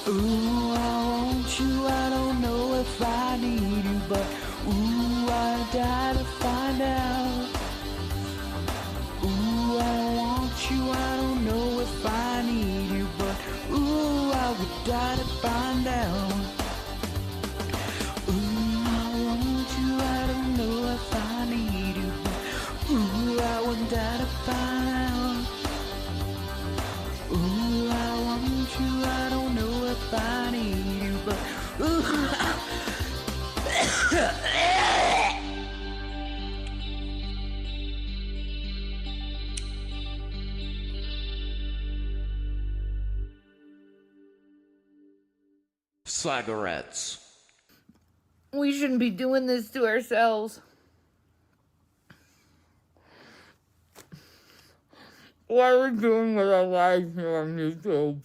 Ooh, I want you, I don't know if I need you, but ooh, I die to find out. Ooh, I want you, I don't know if I need you, but ooh, I would die to find out. Ooh, I want you, I don't know if I need you, but ooh, I would die to find out. Ooh, I want you, I don't know if I need you, but ooh. Cigarettes. We shouldn't be doing this to ourselves. Why are we doing with our lives here on YouTube?